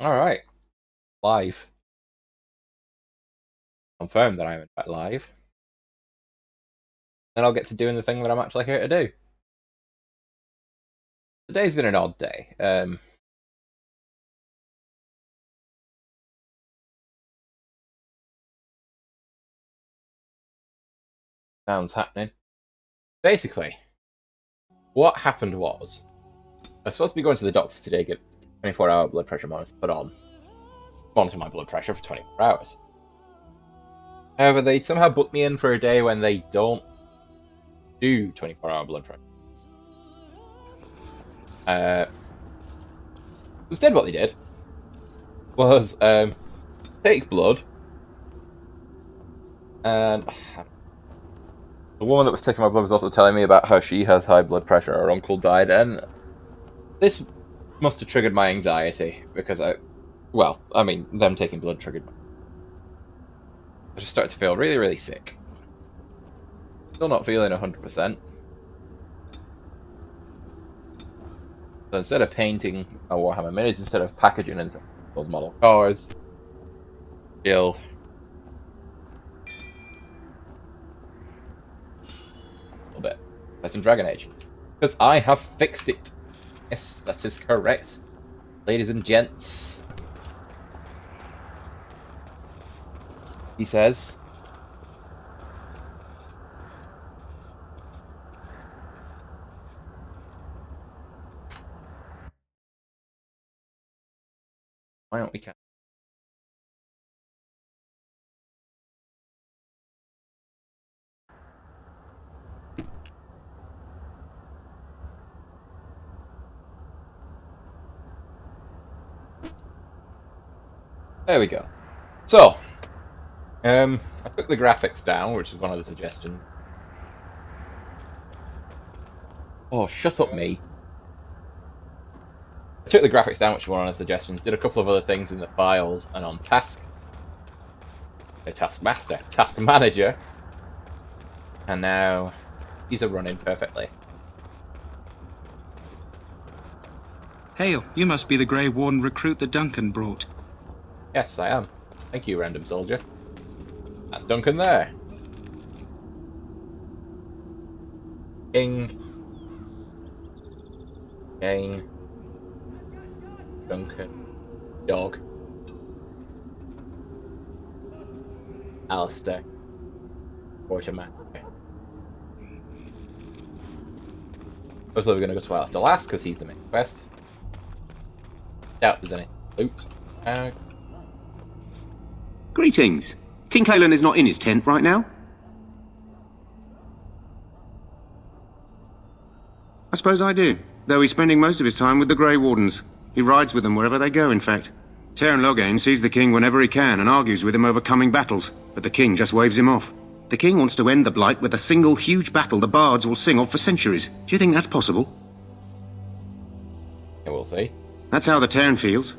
Alright, live. Confirm that I'm in fact live. Then I'll get to doing the thing that I'm actually here to do. Today's been an odd day. Sounds happening. Basically, what happened was, I was supposed to be going to the doctor today, get 24-hour blood pressure monitor put on. Monitor my blood pressure for 24 hours. However, they somehow booked me in for a day when they don't do 24-hour blood pressure. Instead what they did was take blood, and the woman that was taking my blood was also telling me about how she has high blood pressure. Her uncle died, and this must have triggered my anxiety because them taking blood triggered. I just started to feel really, really sick. Still not feeling 100%. So instead of painting a Warhammer Minis, instead of packaging in those model cars, chill. A little bit. Play some Dragon Age. Because I have fixed it. Yes, that is correct. Ladies and gents. He says. Why aren't we can There we go. So, I took the graphics down, which is one of the suggestions. Oh, shut up, me. I took the graphics down, which was one of the suggestions, did a couple of other things in the files, and on Task Manager, and now these are running perfectly. Hail, you must be the Grey Warden recruit that Duncan brought. Yes, I am. Thank you, random soldier. That's Duncan there. King. Kane. Duncan. Dog. Alistair. Quartermaster. Obviously, we're going to go to Alistair last because he's the main quest. Doubt there's any loot. Greetings. King Kalen is not in his tent right now? I suppose I do, though he's spending most of his time with the Grey Wardens. He rides with them wherever they go, in fact. Teyrn Loghain sees the king whenever he can and argues with him over coming battles, but the king just waves him off. The king wants to end the Blight with a single huge battle the bards will sing of for centuries. Do you think that's possible? Yeah, we'll see. That's how the Teyrn feels.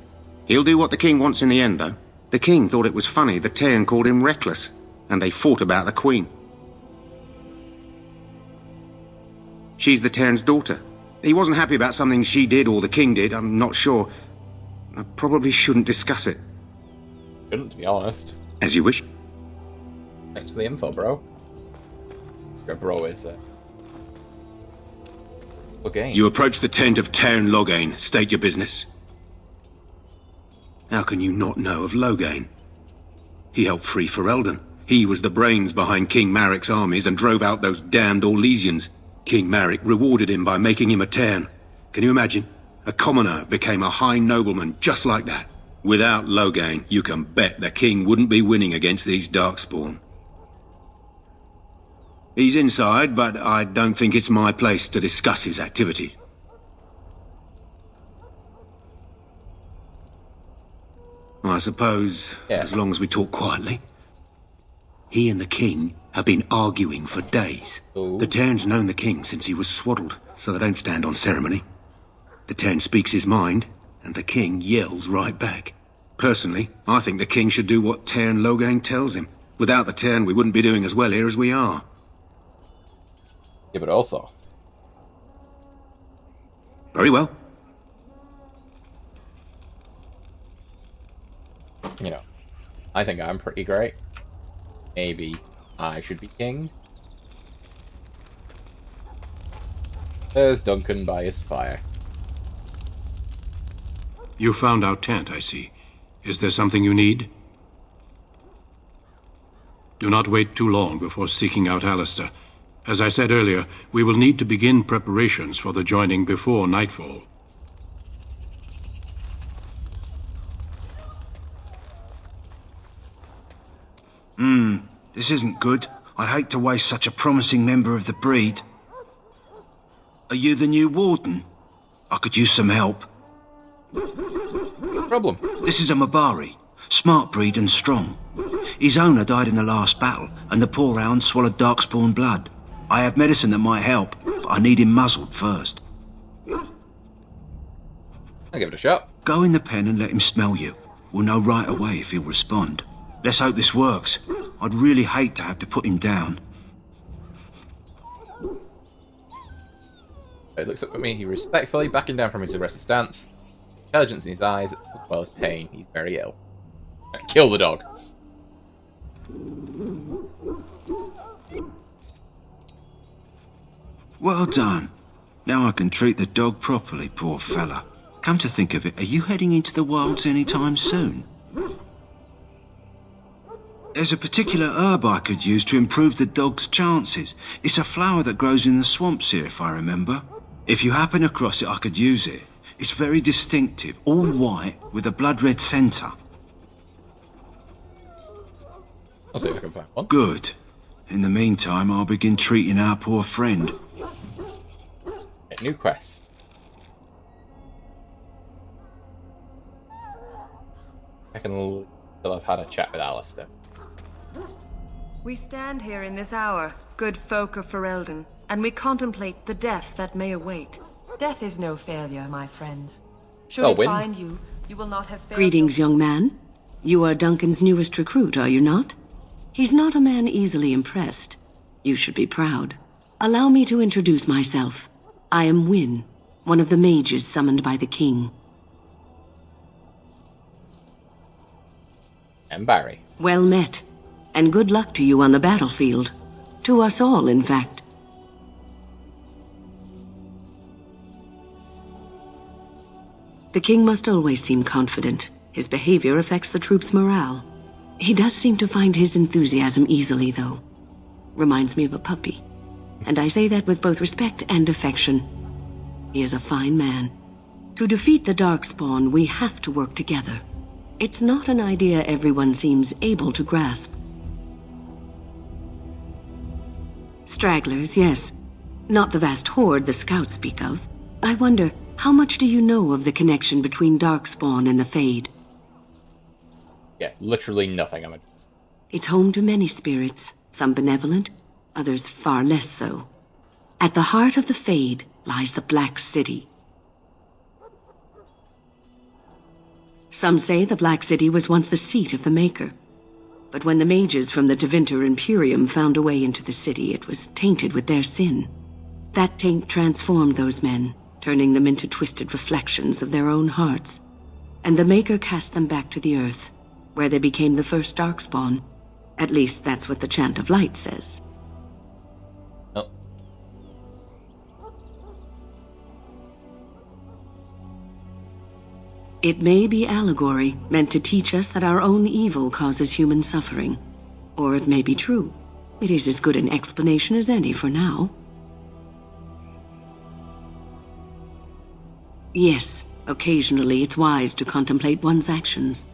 He'll do what the king wants in the end, though. The king thought it was funny that Teyrn called him reckless, and they fought about the queen. She's the Teyrn's daughter. He wasn't happy about something she did or the king did, I'm not sure. I probably shouldn't discuss it. Shouldn't, to be honest. As you wish. Thanks for the info, bro. Your bro is, Loghain. You approach the tent of Teyrn Loghain. State your business. How can you not know of Loghain? He helped free Ferelden. He was the brains behind King Maric's armies and drove out those damned Orlesians. King Maric rewarded him by making him a Teyrn. Can you imagine? A commoner became a high nobleman just like that. Without Loghain, you can bet the king wouldn't be winning against these Darkspawn. He's inside, but I don't think it's my place to discuss his activities. I suppose, Yes. as long as we talk quietly. He and the king have been arguing for days. Ooh. The Teyrn's known the king since he was swaddled, so they don't stand on ceremony. The Teyrn speaks his mind, and the king yells right back. Personally, I think the king should do what Teyrn Loghain tells him. Without the Teyrn, we wouldn't be doing as well here as we are. Yeah, but also, Very well. you know, I think I'm pretty great. Maybe I should be king. There's Duncan by his fire. You found our tent, I see. Is there something you need? Do not wait too long before seeking out Alistair. As I said earlier, we will need to begin preparations for the joining before nightfall. This isn't good. I'd hate to waste such a promising member of the breed. Are you the new warden? I could use some help. No problem. This is a Mabari. Smart breed and strong. His owner died in the last battle, and the poor hound swallowed darkspawn blood. I have medicine that might help, but I need him muzzled first. I'll give it a shot. Go in the pen and let him smell you. We'll know right away if he'll respond. Let's hope this works. I'd really hate to have to put him down. He looks up at me, he respectfully backing down from his aggressive stance. Intelligence in his eyes, as well as pain. He's very ill. Kill the dog. Well done. Now I can treat the dog properly, poor fella. Come to think of it, are you heading into the wilds anytime soon? There's a particular herb I could use to improve the dog's chances. It's a flower that grows in the swamps here, if I remember. If you happen across it, I could use it. It's very distinctive, all white, with a blood-red centre. I'll see if I can find one. Good. In the meantime, I'll begin treating our poor friend. Okay, new quest. I can still have had a chat with Alistair. We stand here in this hour, good folk of Ferelden, and we contemplate the death that may await. Death is no failure, my friends. Should Oh, it win. find you, you will not have failed. Greetings, young man. You are Duncan's newest recruit, are you not? He's not a man easily impressed. You should be proud. Allow me to introduce myself. I am Wynne, one of the mages summoned by the king. And Barry. Well met, and good luck to you on the battlefield. To us all, in fact. The king must always seem confident. His behavior affects the troops' morale. He does seem to find his enthusiasm easily, though. Reminds me of a puppy. And I say that with both respect and affection. He is a fine man. To defeat the Darkspawn, we have to work together. It's not an idea everyone seems able to grasp. Stragglers, yes. Not the vast horde the scouts speak of. I wonder, how much do you know of the connection between Darkspawn and the Fade? Yeah, literally nothing. It's home to many spirits, some benevolent, others far less so. At the heart of the Fade lies the Black City. Some say the Black City was once the seat of the Maker. But when the mages from the Tevinter Imperium found a way into the city, it was tainted with their sin. That taint transformed those men, turning them into twisted reflections of their own hearts. And the Maker cast them back to the earth, where they became the first Darkspawn. At least that's what the Chant of Light says. Oh. It may be allegory, meant to teach us that our own evil causes human suffering. Or it may be true. It is as good an explanation as any for now. Yes, occasionally it's wise to contemplate one's actions.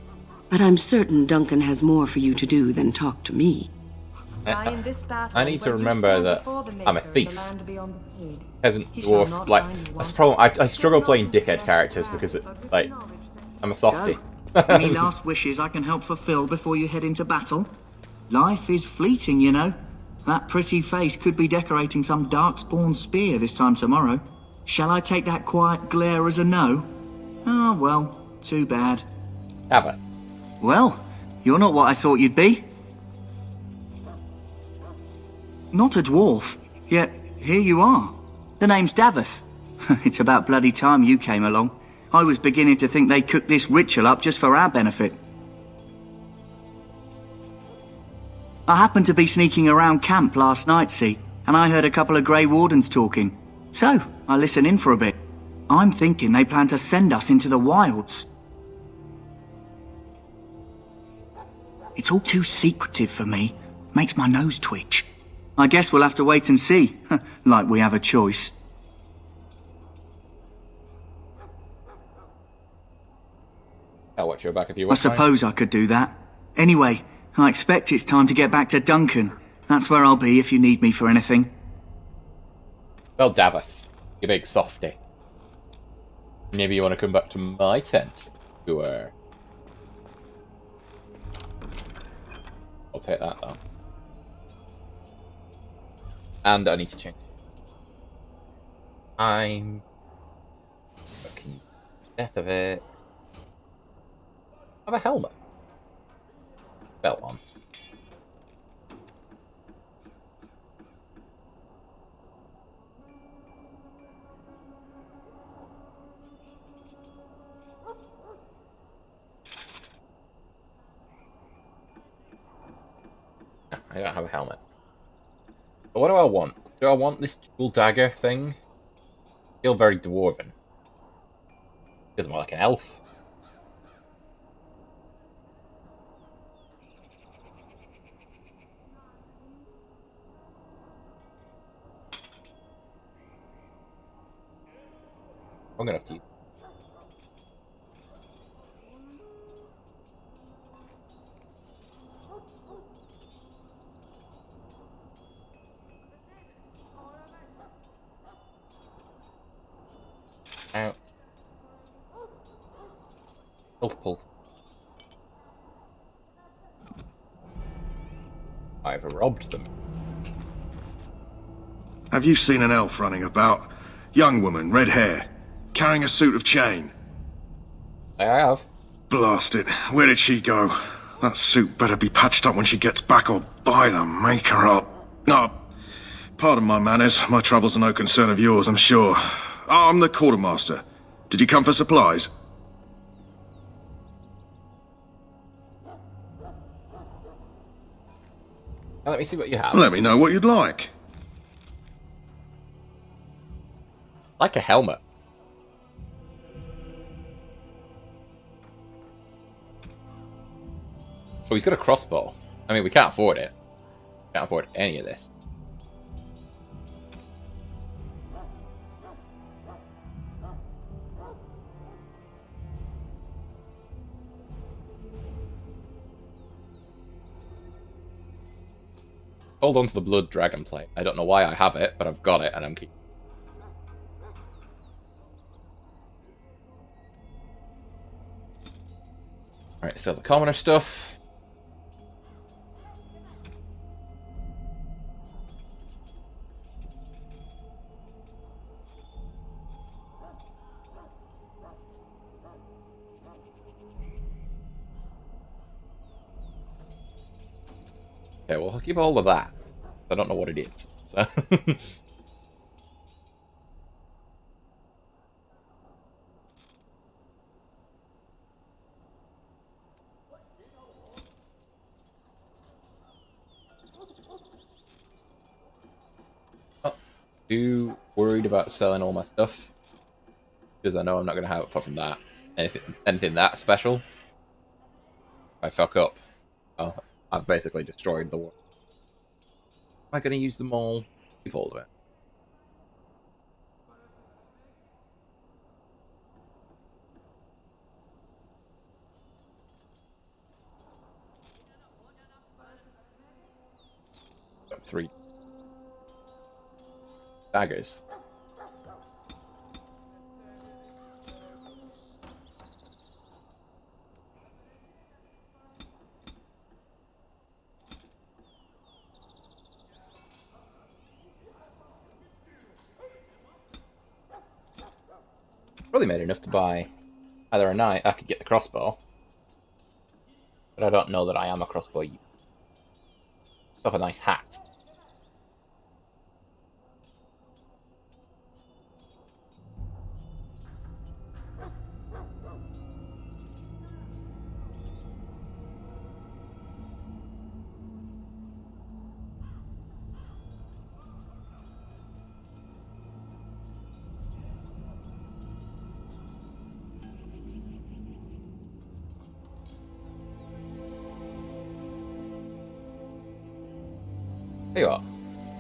But I'm certain Duncan has more for you to do than talk to me. Die in this battle, I need to but you remember stand that before the I'm a Maker of thief. the land beyond the Fade. Peasant, He shall dwarf, not like, find you that's the wanting. problem. I struggle playing dickhead characters because, like, I'm a softie. Any last wishes I can help fulfill before you head into battle? Life is fleeting, you know. That pretty face could be decorating some Darkspawn spear this time tomorrow. Shall I take that quiet glare as a no? Ah, well, too bad. Daveth. Well, you're not what I thought you'd be. Not a dwarf, yet here you are. The name's Daveth. It's about bloody time you came along. I was beginning to think they cooked this ritual up just for our benefit. I happened to be sneaking around camp last night, see, and I heard a couple of Grey Wardens talking. So, I listened in for a bit. I'm thinking they plan to send us into the wilds. It's all too secretive for me. Makes my nose twitch. I guess we'll have to wait and see, like we have a choice. I'll watch your back if you I want. suppose I could do that. Anyway, I expect it's time to get back to Duncan. That's where I'll be if you need me for anything. Well, Davith, you big softy. Maybe you want to come back to my tent? I'll take that though. And I need to change. I'm fucking death of it. I have a helmet. Belt on. No, I don't have a helmet. But what do I want? Do I want this dual dagger thing? I feel very dwarven. Feels more like an elf. I'm gonna have to use. Out. Elf pulse. I've robbed them. Have you seen an elf running about? Young woman, red hair, carrying a suit of chain. I have. Blast it. Where did she go? That suit better be patched up when she gets back or by the maker up. Oh, pardon my manners. My troubles are no concern of yours, I'm sure. Oh, I'm the quartermaster. Did you come for supplies? Now let me see what you have. Let me know what you'd like. Like a helmet. Oh, he's got a crossbow. I mean, we can't afford it. Can't afford any of this. Hold on to the blood dragon plate. I don't know why I have it, but I've got it and I'm keeping. Alright, so the commoner stuff. Okay, well, I'll keep all of that. I don't know what it is, so... Not too worried about selling all my stuff, because I know I'm not going to have, apart from that, anything that special. If I fuck up, well, I've basically destroyed the world. Am I going to use them all? Keep all of it. Got 3 daggers. Probably made enough to buy either a knight. I could get the crossbow, but I don't know that I am a crossbow user. Have a nice hat. Tell you what,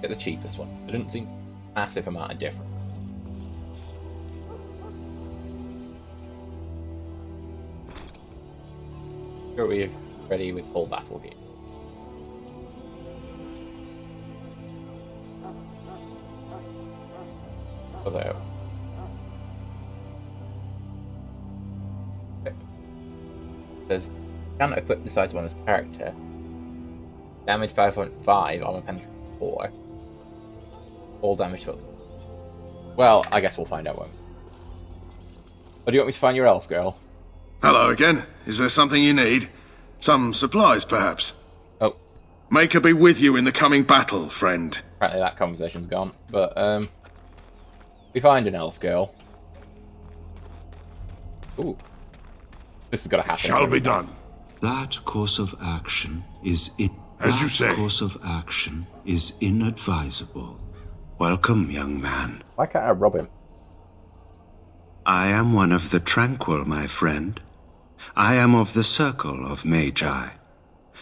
get the cheapest one. There didn't seem massive amount of difference. Are we ready with full battle gear? Although, there's can't equip this item on this character. Damage 5.5, armor penetration 4. All damage took. Well, I guess we'll find out when. Or do you want me to find your elf girl? Hello again. Is there something you need? Some supplies, perhaps? Oh, Make her be with you in the coming battle, friend. apparently that conversation's gone. But, we find an elf girl. Ooh. This is gonna happen. Shall be done. That course of action is As you say. That course of action is inadvisable. Welcome, young man. Why can't I rob him? I am one of the tranquil, my friend. I am of the circle of Magi.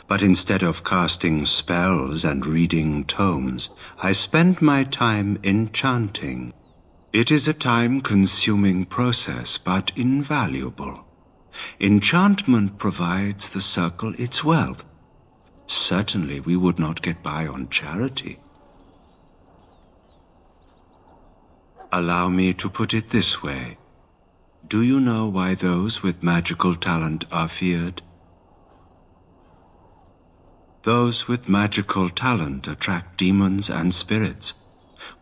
But instead of casting spells and reading tomes, I spend my time enchanting. It is a time-consuming process, but invaluable. Enchantment provides the circle its wealth. Certainly we would not get by on charity. Allow me to put it this way. Do you know why those with magical talent are feared? Those with magical talent attract demons and spirits.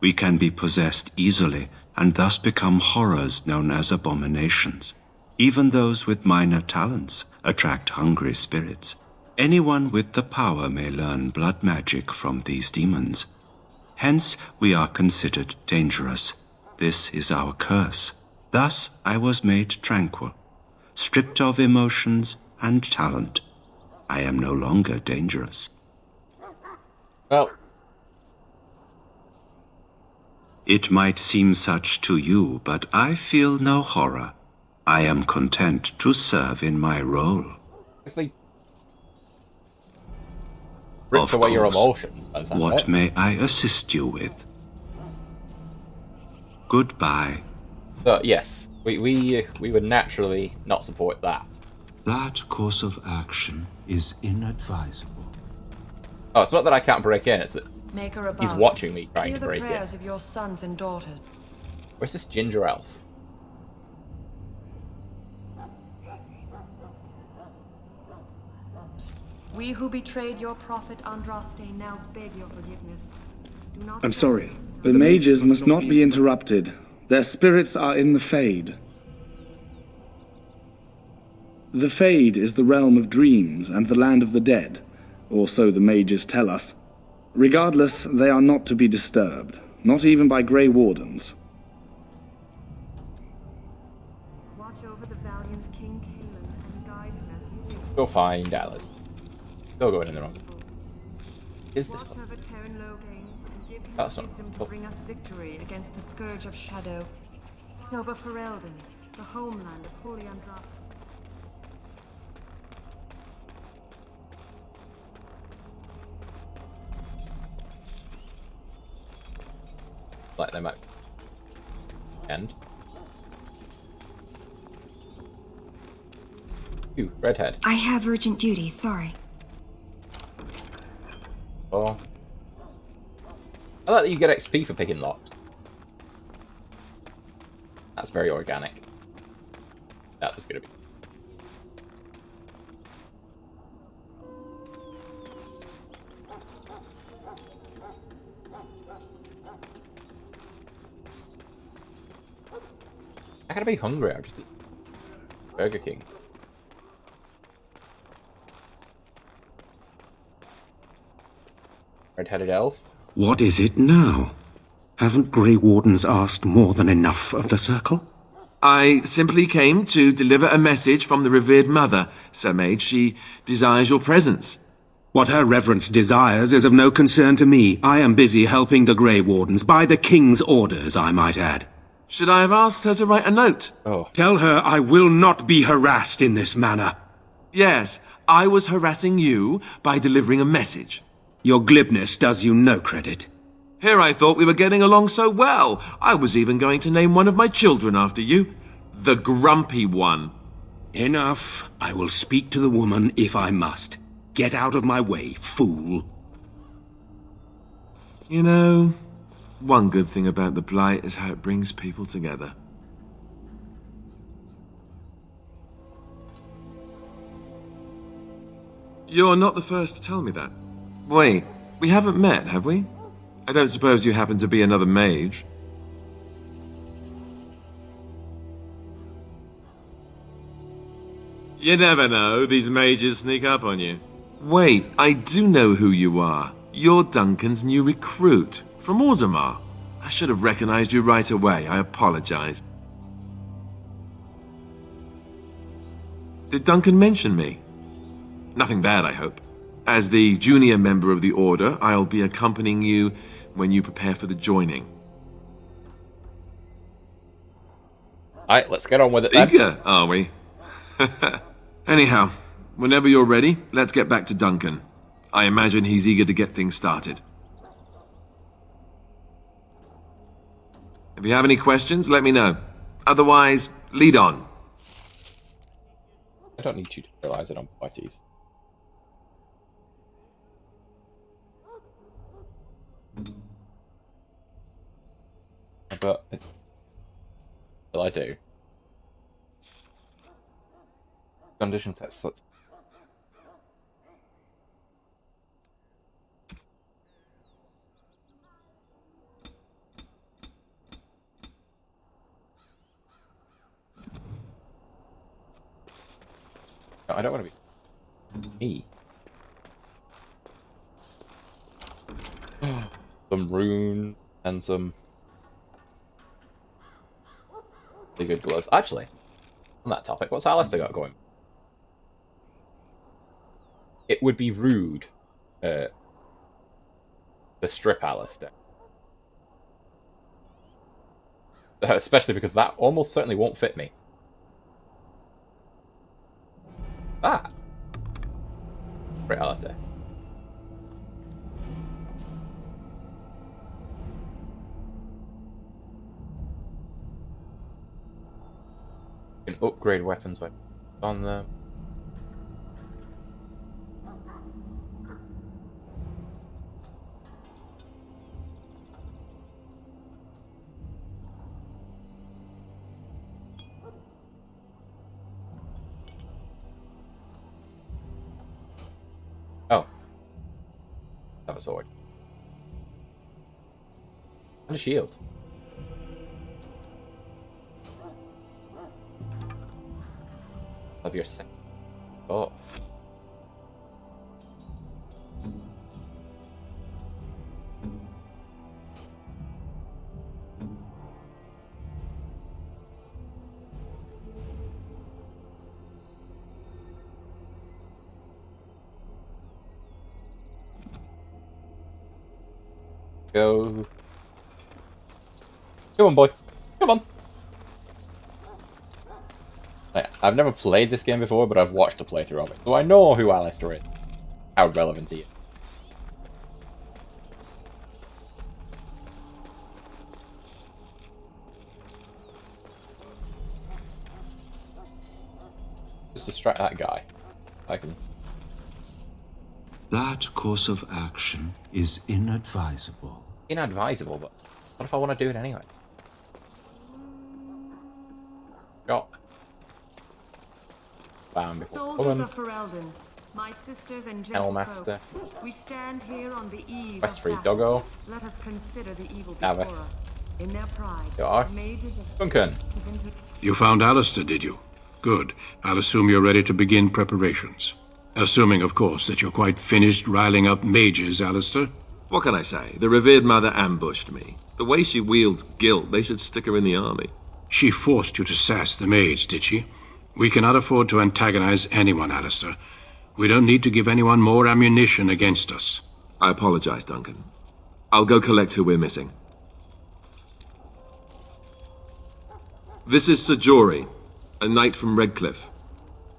We can be possessed easily and thus become horrors known as abominations. Even those with minor talents attract hungry spirits. Anyone with the power may learn blood magic from these demons. Hence, we are considered dangerous. This is our curse. Thus, I was made tranquil, stripped of emotions and talent. I am no longer dangerous. Well, It might seem such to you, but I feel no horror. I am content to serve in my role. obviously ripped Of away your course. emotions by the sound of What it. may I assist you with? Goodbye. So yes, we would naturally not support that. That course of action is inadvisable. Oh, it's not that I can't break in, it's that Maker above. he's watching me trying Hear to the break in. prayers of your sons and daughters. Where's this ginger elf? We who betrayed your prophet Andraste now beg your forgiveness. Do not I'm sorry. The mages must not be interrupted. Their spirits are in the Fade. The Fade is the realm of dreams and the land of the dead, or so the mages tell us. Regardless, they are not to be disturbed, not even by Grey Wardens. Watch over the valiant King Kaelan and guide him as he leads. Go find Alice. Still going in the wrong. Is this Watch one? over Terran Logain and give him That's not wisdom to cool. bring us victory against the Scourge of Shadow. Over Ferelden, the homeland of Holy Andraste. Like them out. And ooh, redhead. I have urgent duties, sorry. Oh. I like that you get XP for picking locks. That's very organic. That was gonna be. I gotta be hungry. I'll just eat Burger King. Red-headed elf. What is it now? Haven't Grey Wardens asked more than enough of the Circle? I simply came to deliver a message from the revered mother, Sir Mage. She desires your presence. What her reverence desires is of no concern to me. I am busy helping the Grey Wardens, by the King's orders, I might add. Should I have asked her to write a note? Oh, Tell her I will not be harassed in this manner. Yes, I was harassing you by delivering a message. Your glibness does you no credit. Here I thought we were getting along so well. I was even going to name one of my children after you. The Grumpy One. Enough. I will speak to the woman if I must. Get out of my way, fool. You know, one good thing about the Blight is how it brings people together. You're not the first to tell me that. Wait, we haven't met, have we? I don't suppose you happen to be another mage? You never know, these mages sneak up on you. Wait, I do know who you are. You're Duncan's new recruit, from Orzammar. I should have recognized you right away, I apologize. Did Duncan mention me? Nothing bad, I hope. As the junior member of the Order, I'll be accompanying you when you prepare for the joining. Alright, let's get on with it then. Eager, are we? Anyhow, whenever you're ready, let's get back to Duncan. I imagine he's eager to get things started. If you have any questions, let me know. Otherwise, lead on. I don't need you to realize it on quite easy. But it's... Well, I do. Condition tests. Let's... No, I don't want to be me. Some rune and some really good gloves. Actually, on that topic, what's Alistair got going? It would be rude to strip Alistair. Especially because that almost certainly won't fit me. That. Great, Alistair. You can upgrade weapons by on them. Oh. Have a sword. And a shield. Of your second. Oh. Go. Come on, boy. Come on. I've never played this game before, but I've watched a playthrough of it, so I know who Alistair is. How relevant he is. Just distract that guy. I can. That course of action is inadvisable. Inadvisable, but what if I want to do it anyway? Shock. Bam before Soldiers of Ferelden, my sisters and Hellmaster. gentlefolk, we stand here on the eve West of Freeze battle. Doggo. Let us consider the evil before Navis. us. In their pride, You are. mages of Duncan. You found Alistair, did you? Good. I'll assume you're ready to begin preparations. Assuming, of course, that you're quite finished riling up mages, Alistair. What can I say? The revered mother ambushed me. The way she wields guilt, they should stick her in the army. She forced you to sass the maids, did she? We cannot afford to antagonize anyone, Alistair. We don't need to give anyone more ammunition against us. I apologize, Duncan. I'll go collect who we're missing. This is Sir Jory, a knight from Redcliffe.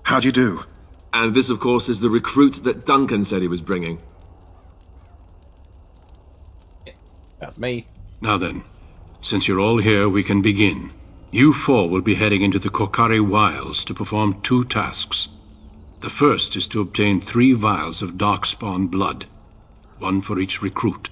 How'd you do? And this, of course, is the recruit that Duncan said he was bringing. That's me. Now then, since you're all here, we can begin. You four will be heading into the Korcari Wilds to perform 2 tasks. The first is to obtain 3 vials of Darkspawn blood, 1 for each recruit.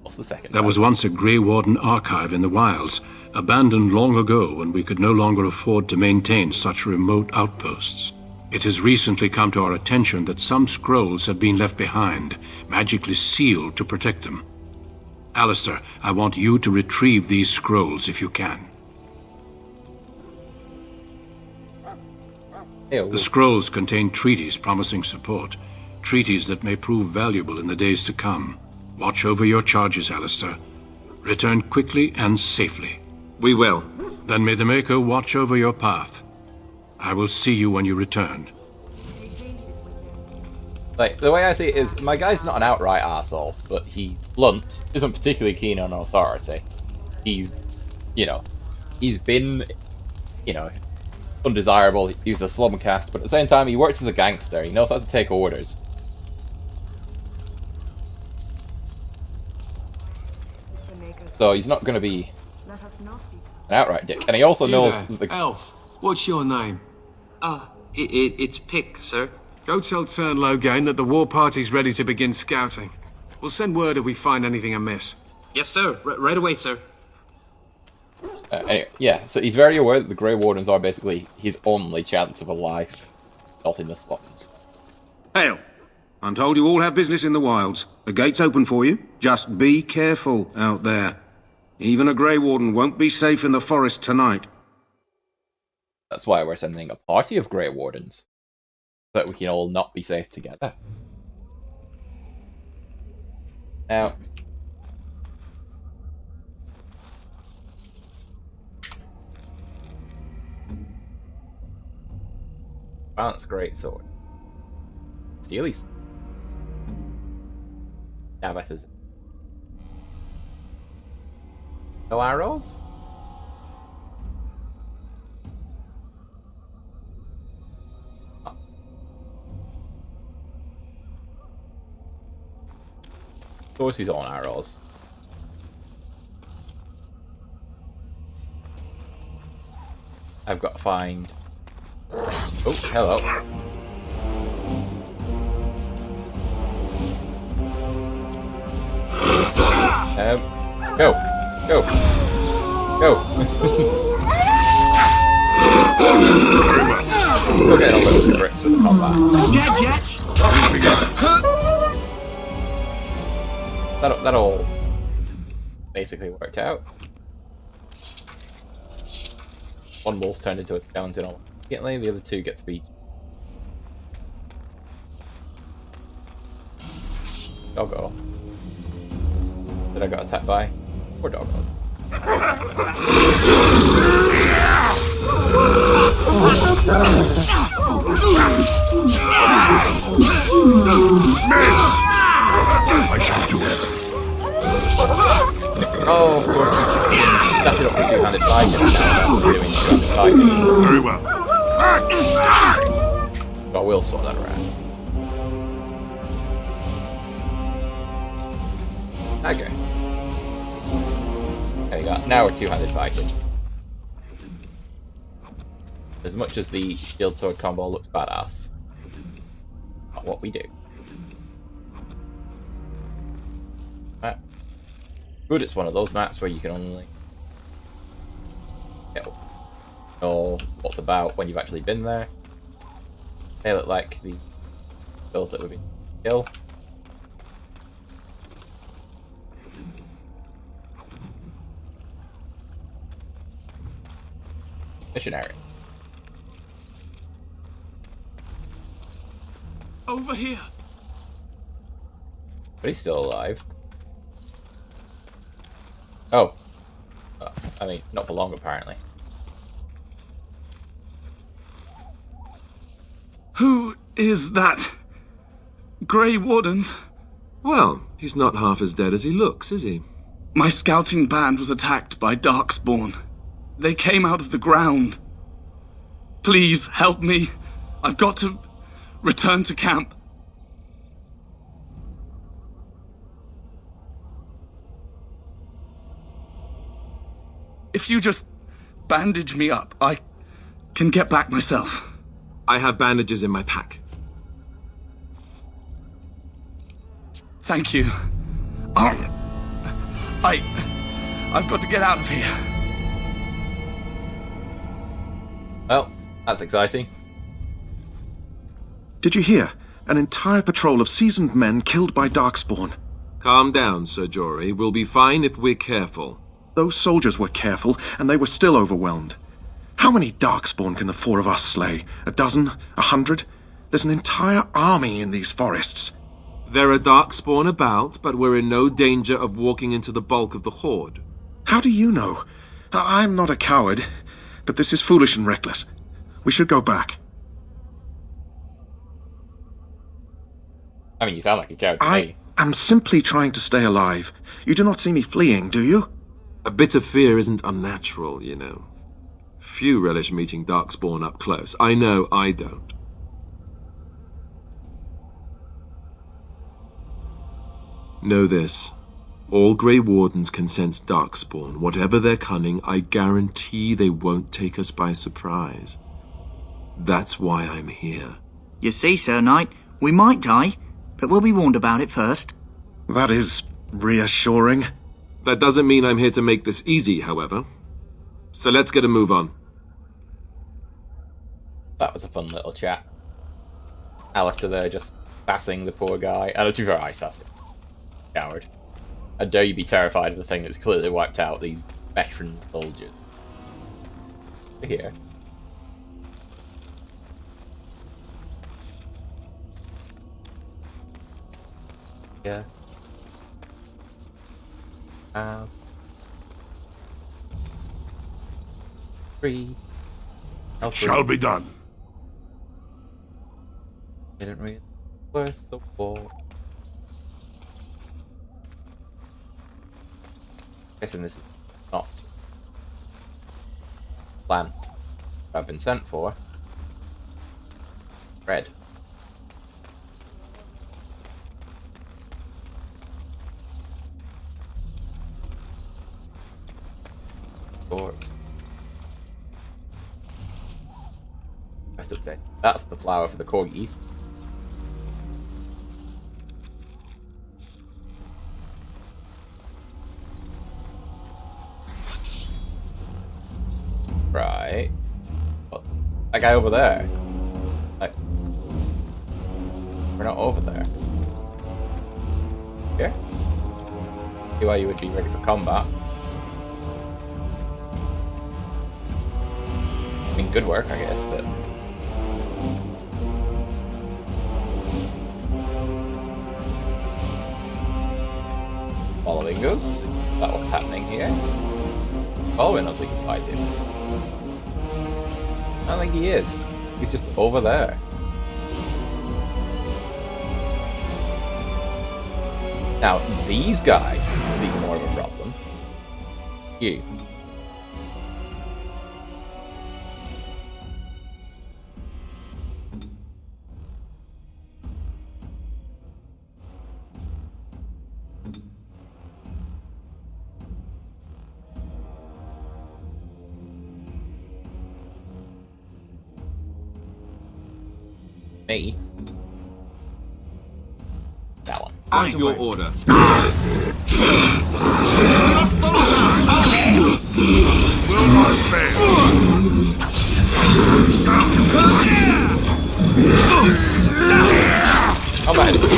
What's the second? There was once a Grey Warden archive in the wilds, abandoned long ago when we could no longer afford to maintain such remote outposts. It has recently come to our attention that some scrolls have been left behind, magically sealed to protect them. Alistair, I want you to retrieve these scrolls if you can. The scrolls contain treaties promising support, treaties that may prove valuable in the days to come. Watch over your charges, Alistair. Return quickly and safely. We will. Then may the Maker watch over your path. I will see you when you return. Like, the way I see it is, my guy's not an outright arsehole, but he, blunt, isn't particularly keen on authority. He's, he's been, undesirable, he's a slumcast, but at the same time, he works as a gangster, he knows how to take orders. So he's not going to be an outright dick, and he also knows... Elf, what's your name? It's Pick, sir. Go tell Turn Loghain that the war party's ready to begin scouting. We'll send word if we find anything amiss. Yes, sir. Right away, sir. Anyway, yeah, so he's very aware that the Grey Wardens are basically his only chance of a life, not in the slums. Hail! I'm told you all have business in the wilds. The gate's open for you. Just be careful out there. Even a Grey Warden won't be safe in the forest tonight. That's why we're sending a party of Grey Wardens. So that we can all not be safe together. Now... Balance great sword. Steely's. Daveth is. No arrows? Oh. Of course he's on arrows. I've got to find... Oh, hello. Go. Go. Go. We'll get a little to grips with the combat. That all basically worked out. One wolf turned into a skeleton immediately, the other 2 get to be doggo. That I got attacked by? Poor doggo. I shall do it. Oh, of course. That's it up for two-handed fighting now. We're doing two-handed fighting. Very well. So I will swap that around. Okay. There you go. Now we're two-handed fighting. As much as the shield sword combo looks badass, not what we do. Right. Good, it's one of those maps where you can only know what's about when you've actually been there. They look like the builds that would be kill. Missionary. Over here. But he's still alive. Oh. I mean, not for long apparently. Who is that? Grey Wardens? Well, he's not half as dead as he looks, is he? My scouting band was attacked by Darkspawn. They came out of the ground. Please help me. I've got to return to camp. If you just bandage me up, I can get back myself. I have bandages in my pack. Thank you. Oh, I've got to get out of here. Well, that's exciting. Did you hear? An entire patrol of seasoned men killed by Darkspawn. Calm down, Sir Jory. We'll be fine if we're careful. Those soldiers were careful, and they were still overwhelmed. How many Darkspawn can the four of us slay? A dozen? 100? There's an entire army in these forests. There are Darkspawn about, but we're in no danger of walking into the bulk of the Horde. How do you know? I'm not a coward, but this is foolish and reckless. We should go back. I mean, you sound like a coward to me. I'm simply trying to stay alive. You do not see me fleeing, do you? A bit of fear isn't unnatural, you know. Few relish meeting Darkspawn up close. I know I don't. Know this. All Grey Wardens can sense Darkspawn. Whatever their cunning, I guarantee they won't take us by surprise. That's why I'm here. You see, Sir Knight, we might die, but we'll be warned about it first. That is reassuring. That doesn't mean I'm here to make this easy, however. So let's get a move on. That was a fun little chat. Alistair there just sassing the poor guy. To be fair, I sassed him. Coward. How dare you be terrified of the thing that's clearly wiped out these veteran soldiers. Here. Yeah. Free. Shall be done. Didn't really worth the war. Guessing this is not plant I've been sent for. Red. Best update. That's the flower for the corgis. Right. Well, that guy over there. Like, we're not over there. Here? See why you would be ready for combat. I mean, good work, I guess, but... Following us? Is that what's happening here? Following us, we can fight him. I don't think he is. He's just over there. Now, these guys will be more of a problem. You. Me. That one. At your order. Will not fail. Combat is pretty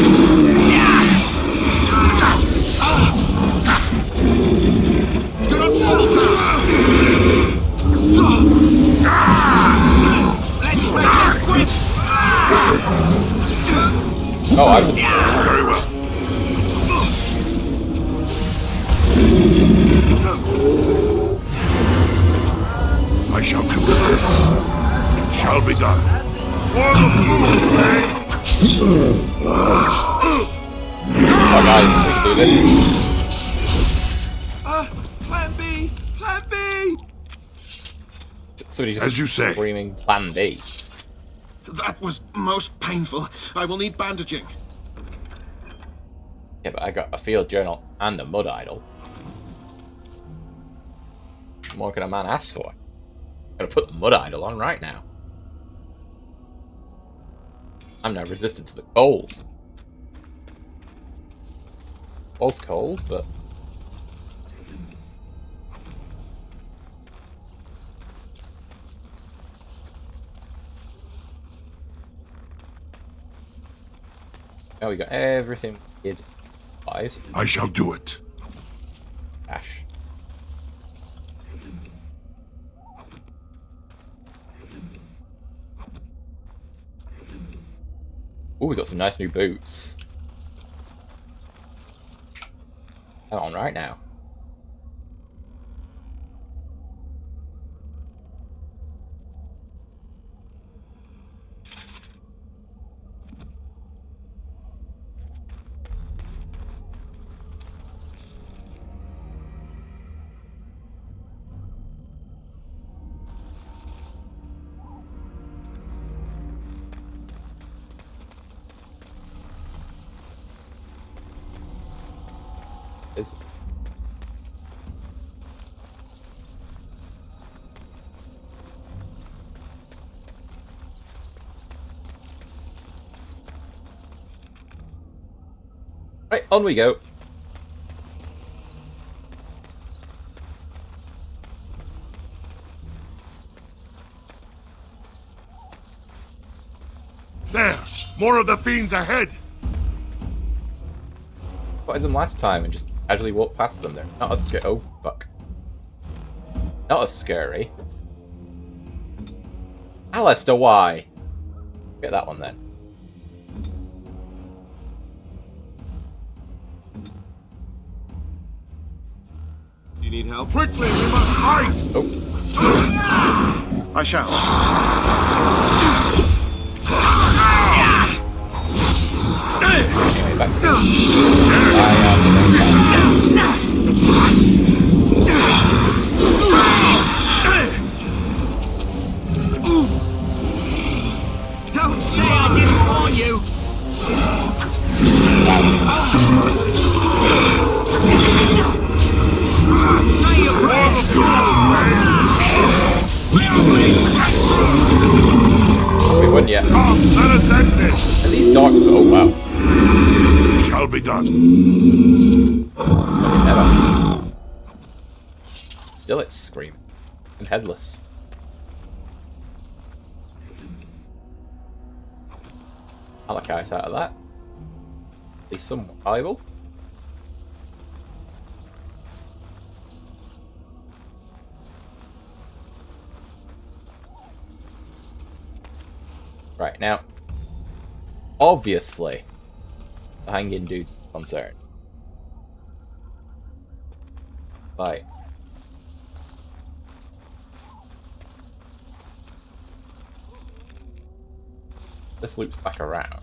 Do not falter. Let's make it quick! Oh, I would. Very well. I shall complete it. It shall be done. For the fools, eh? Oh, guys, we can do this. Plan B! Plan B! Somebody just As you say. screaming Plan B. That was most painful. I will need bandaging. Yeah, but I got a field journal and a mud idol. What more can a man ask for? Gotta put the mud idol on right now. I'm now resistant to the cold. Was cold, but... Now we got everything we did. Wise. I shall do it. Ash. Ooh, we got some nice new boots. Come on, right now. This is... Right, on we go. There! More of the fiends ahead! Spotted them last time and just casually walked past them. They're not as scary. Oh, fuck. Not as scary. Alistair, why? Get that one then. Do you need help? Quickly, we must fight! Oh. I shall. Anyway, back to Don't say I didn't warn you! Say your prayers! We won yet. Come, let us end this! Are these darks? Oh wow. Shall be done. It's gonna be better. Still it's screaming. And headless. Alakai's out of that. At least somewhat valuable. Right, now, obviously, the hanging dude's concerned. Like, this loops back around.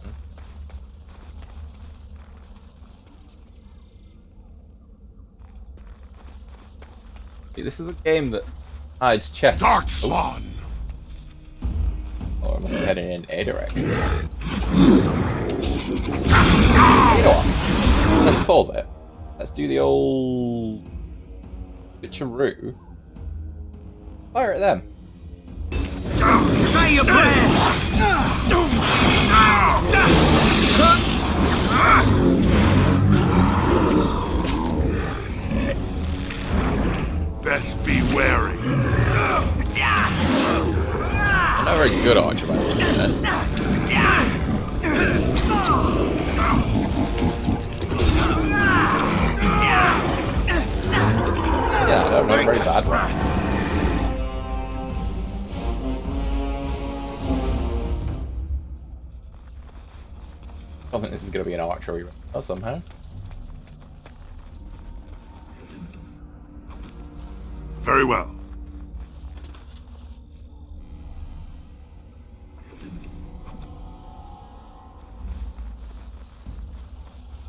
See, this is a game that hides chests. Darkspawn! Or I must be heading in a direction. You know what? Let's pause it. Let's do the old switcheroo. Fire at them. Say your prayers! Best be wary. I'm not very good archer, by the way. Yeah, I'm not a very bad one. I don't think this is going to be an archery run somehow. Very well.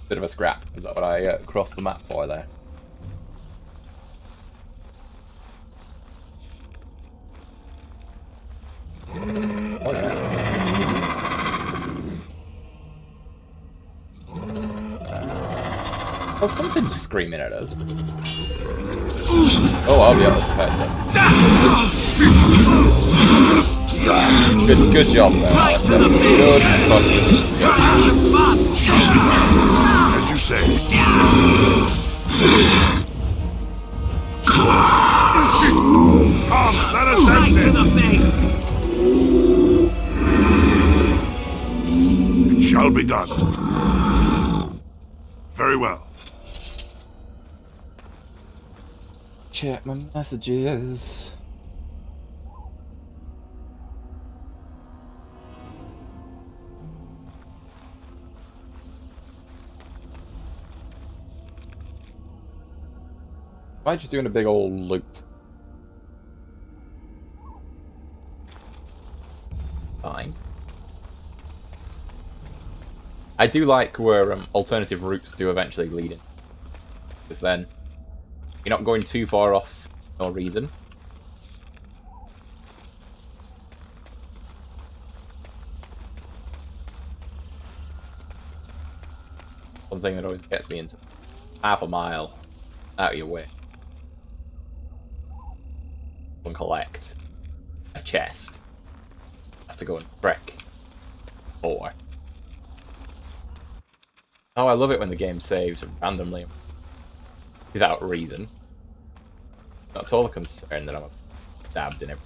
Bit of a scrap. Is that what I crossed the map for there? Oh yeah. Oh, something's screaming at us. Oh, I'll be able to protect it. Good job there, Alistair. Good fucking job. As you say. Come, let us end this. It shall be done. Very well. Check my messages. Why just doing a big old loop? Fine. I do like where alternative routes do eventually lead in. Because then you're not going too far off no reason. One thing that always gets me into half a mile out of your way. And collect a chest. I have to go and trek 4. Oh, I love it when the game saves randomly without reason. That's all the concern that I'm stabbed in it.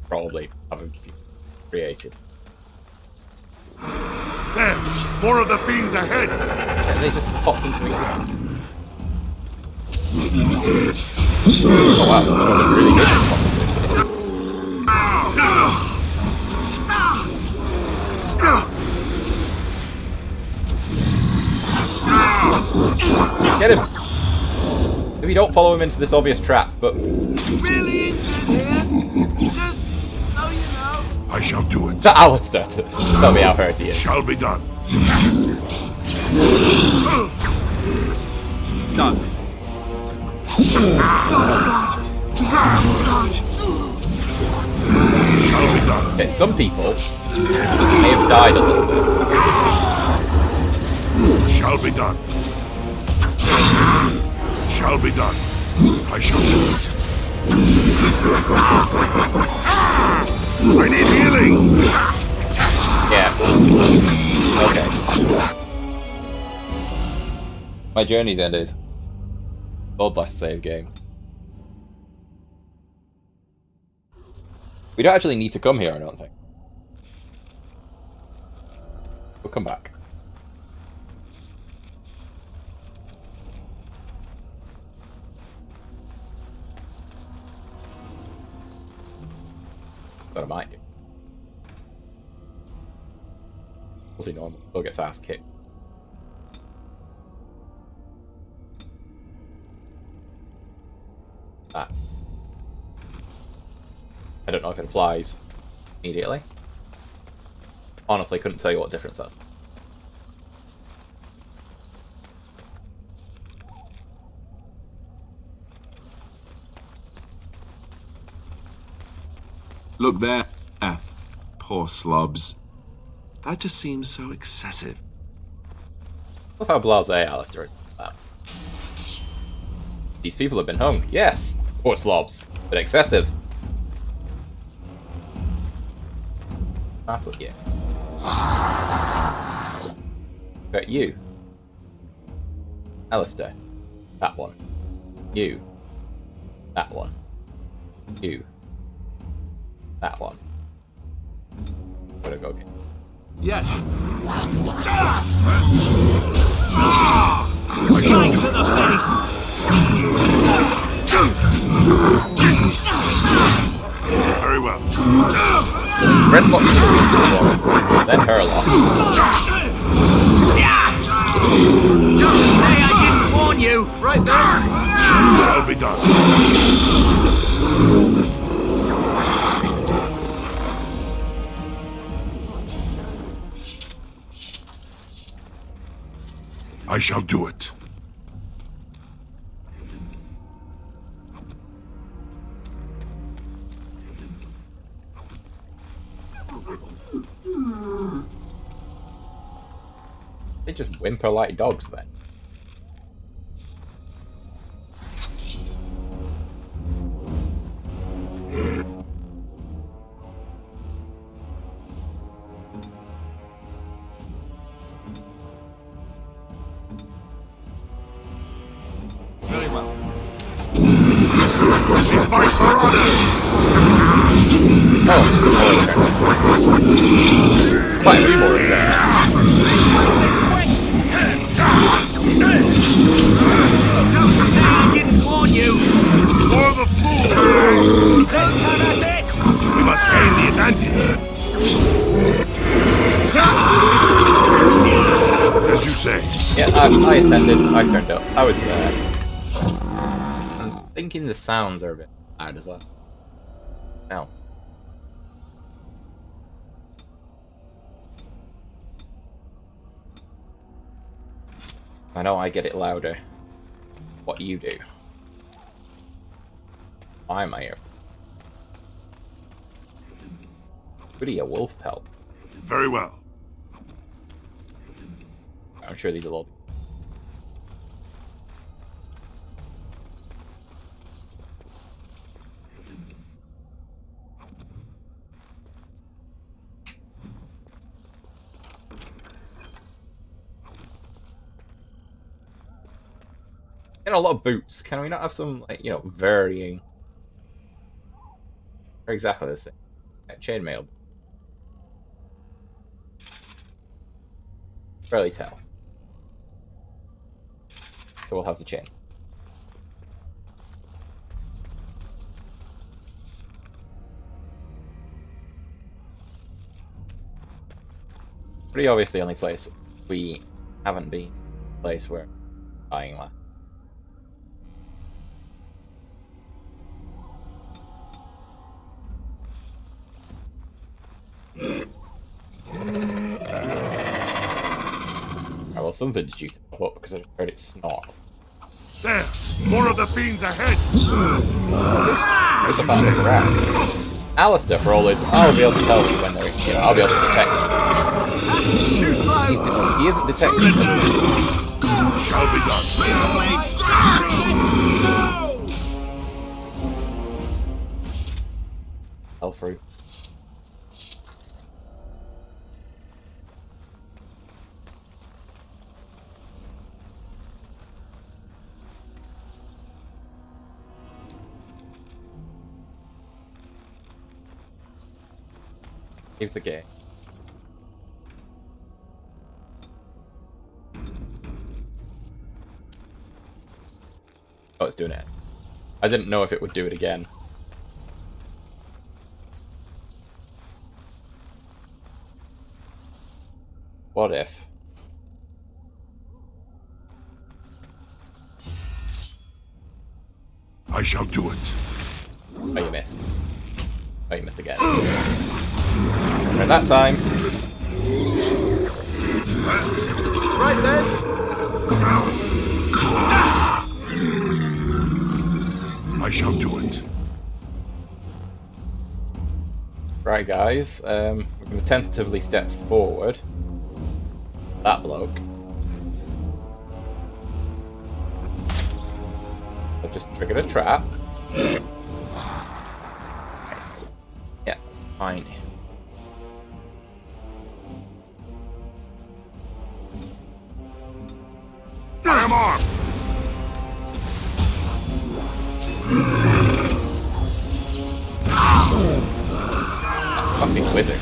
Probably haven't created. There! More of the fiends ahead! And they just popped into existence. Oh wow, that's one really good just popped into existence. Get him! Maybe don't follow him into this obvious trap, but... Really interested here? Just so you know. I shall do it. To Alistair, tell me how hurt he is. Shall be done. Done. Shall be done. Okay, some people may have died a little bit. Shall be done. Shall be done. I shall do it. I need healing. Yeah. Okay. My journey's ended. Old last save game. We don't actually need to come here, I don't think. We'll come back. But I might do. We'll see, normal. Still gets ass kicked. That. I don't know if it applies immediately. Honestly, couldn't tell you what difference that's. Look there. Ah, poor slobs. That just seems so excessive. Look how blasé Alistair is about that. These people have been hung. Yes, poor slobs, but excessive. Battle, yeah. But you, Alistair, that one. You, that one. You, that one. Gotta go get. Yes. Right to the face. Very well. Red box to the weakest ones, then Herlock. Don't say I didn't warn you. Right there. Shall be done. I shall do it. They just whimper like dogs then. We fight for honor! Oh, some more returns. Quite a few more returns. Don't say I didn't warn you! For the fool! Those have at it! We must gain the advantage! As you say. Yeah, I attended. I turned up. I was there. I'm thinking the sounds are a bit loud as well. Now. I know I get it louder. What you do? Why am I here? Goody, a wolf pelt. Very well. I'm sure these will all. Get a lot of boots. Can we not have some, like, you know, varying? Or exactly the same. Chainmail. Barely tell. So we'll have the chain. Pretty obvious the only place we haven't been. Place where buying left. Well, something's due to pop up because I heard it snort. There! More of the fiends ahead! As you About say. around. Alistair, for all his, I'll be able to tell you when they're, you know, I'll be able to detect them. He isn't detecting them. Shall be done. Fell through. Here's the game. Oh, it's doing it. I didn't know if it would do it again. What if? I shall do it. Oh, you missed. Oh, you missed again. And that time. Right then. I shall do it. Right, guys. We're going to tentatively step forward. That bloke. I've just triggered a trap. Yeah, it's fine. I am armed! Fucking wizard.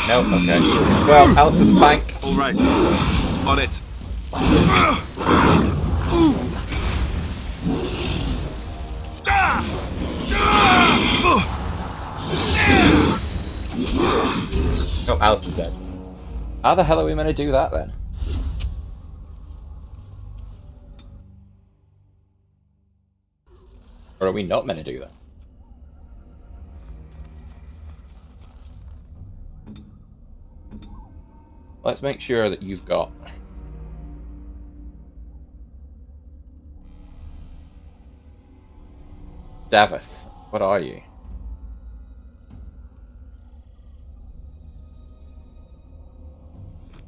No, okay. Well, Alistair's a tank. All right. On it. No, Alistair's dead. How the hell are we meant to do that then? Or are we not meant to do that? Let's make sure that you've got Davith. What are you?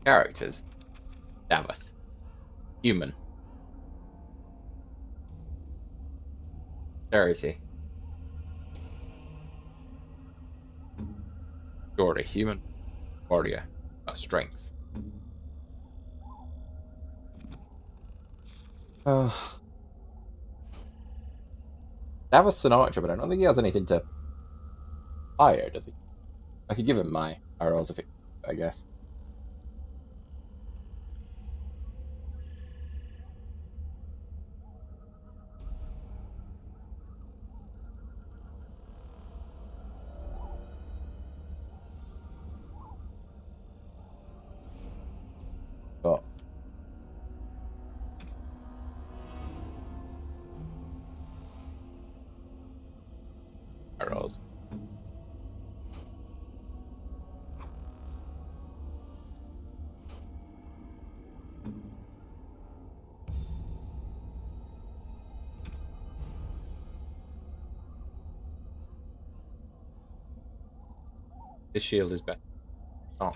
Characters. Davith. Human. Where is he? You're a human warrior. Got strength. Davith's an archer, but I don't think he has anything to fire, does he? I could give him my arrows if it, I guess. But arrows. His shield is better. Oh.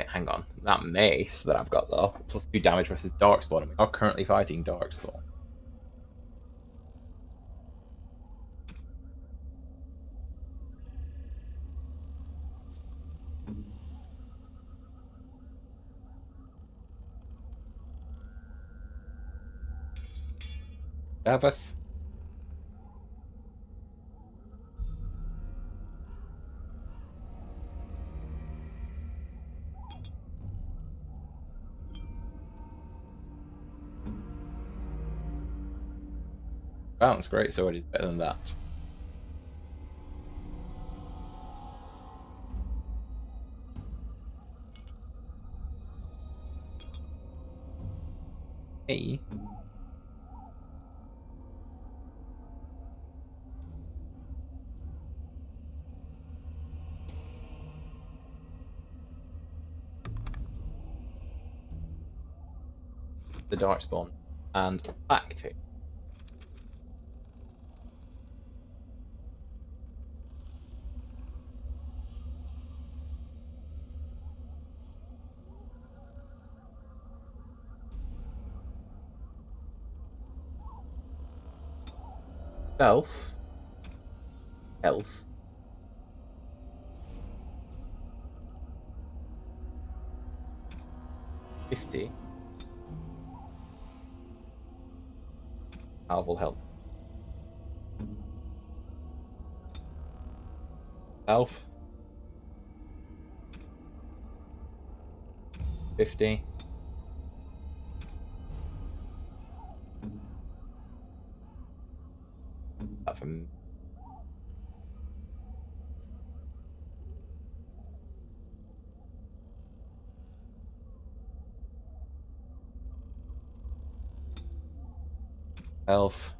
Okay, hang on. That mace that I've got though, plus 2 damage versus Darkspawn, and we are currently fighting Darkspawn. Davith. Balance great sword is better than that. Hey. The Darkspawn and active. Health. 50. Powerful health. Health. 50. That from health.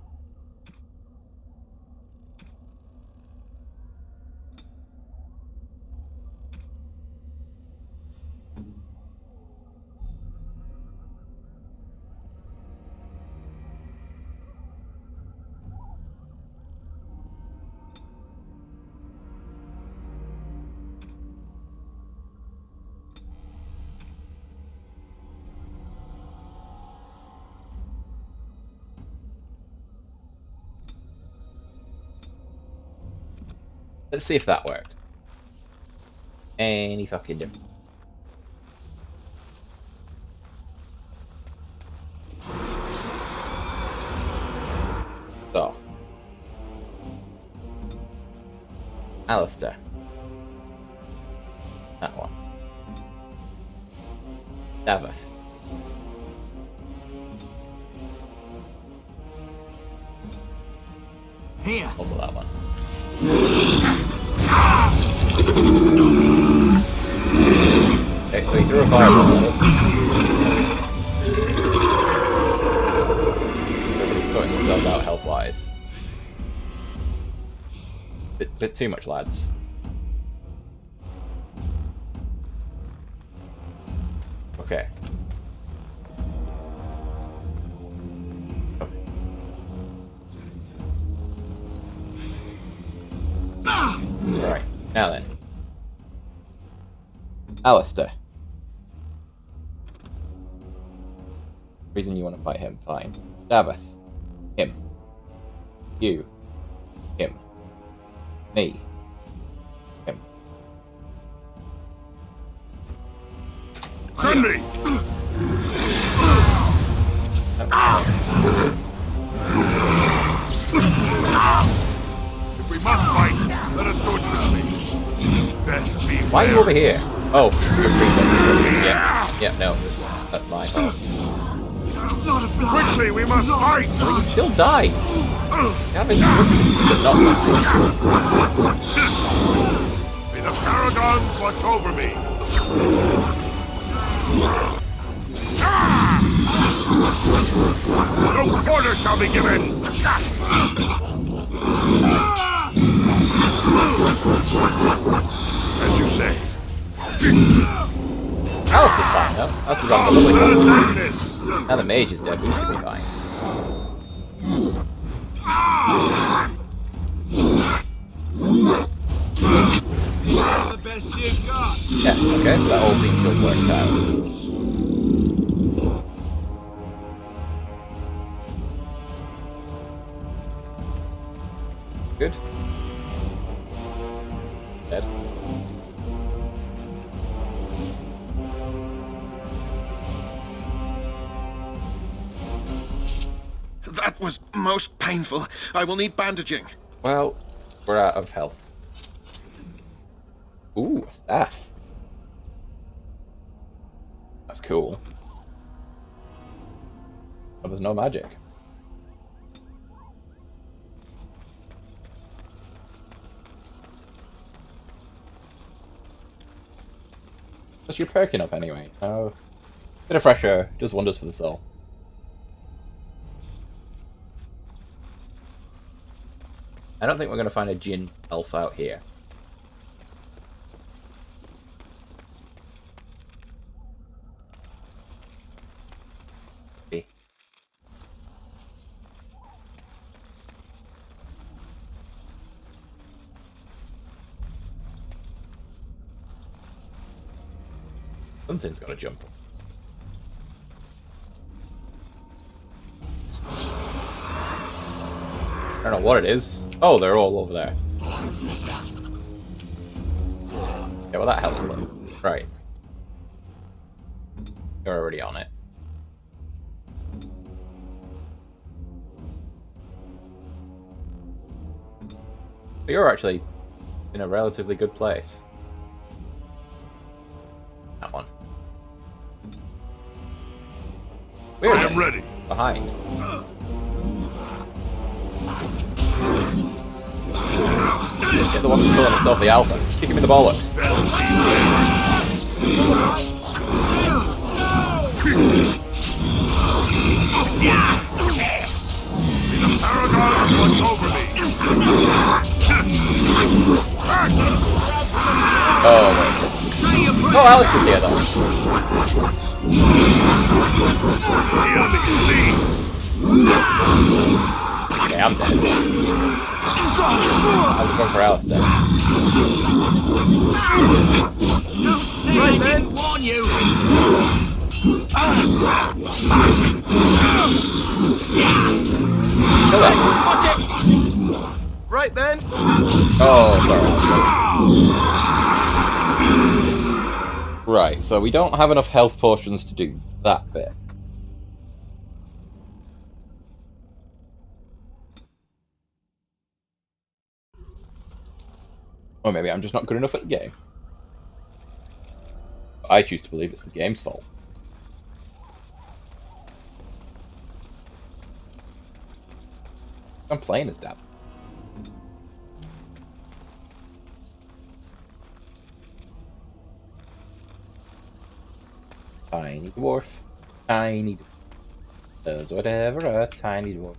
Let's see if that worked. Any fucking different. So. Alistair. That one. Davith. Here. Also that one. Okay, so he threw a fireball at us. Everybody's sorting themselves out health-wise. Bit too much, lads. Okay. Right, now then. Alistair. Reason you want to fight him, fine. Daveth. Him. You. Him. Me. Him. Sundry! If we must fight, let us do it quickly. Best be Why are you over here? Oh, it's your preset instructions, yeah. Yeah, no. That's my fault. Quickly, we must fight! Well, you still died. You have instructions to not die. May the Paragons watch over me. No quarter shall be given! As you say. Alistair's fine, though. Alistair's on the lovely side. Now the mage is dead, we should be fine. The best you've got. Yeah, okay, so that all seems to have worked out. Good. Dead. That was most painful. I will need bandaging. Well, we're out of health. Ooh, a staff. That's cool. But there's no magic. Plus you're perking up anyway. Oh, bit of fresh air does wonders for the soul. I don't think we're going to find a Jinn elf out here. Okay. Something's got to jump. I don't know what it is. Oh, they're all over there. Yeah, well that helps a little. Right. You're already on it. But you're actually in a relatively good place. That one. Where I am ready. Behind. Get the one that's calling himself the Alpha. Kick him in the bollocks. The Paragons watch over me. Oh, wait. Oh, Alistair's here, though. Okay, I'm dead. I was going for Alistair. Right then, warn you. Kill that. Watch it. Right then. Oh, sorry. Right, so we don't have enough health potions to do that bit. Or maybe I'm just not good enough at the game. But I choose to believe it's the game's fault. I'm playing as Dab. Tiny dwarf. Tiny dwarf. Does whatever a tiny dwarf.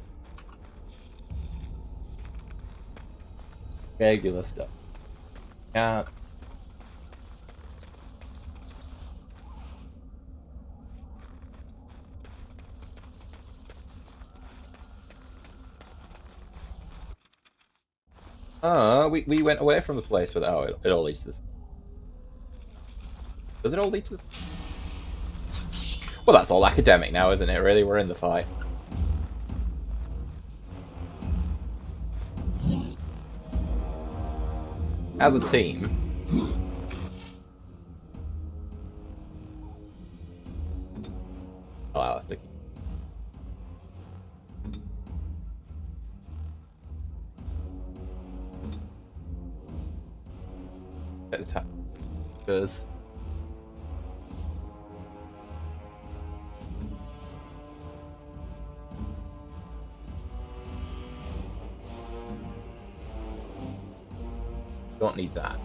Regular stuff. Yeah. We went away from the place with it all leads to this. Does it all lead to this? Well, that's all academic now, isn't it, really? We're in the fight. As a team... Oh, Alistair. Get attack. Because... Don't need that.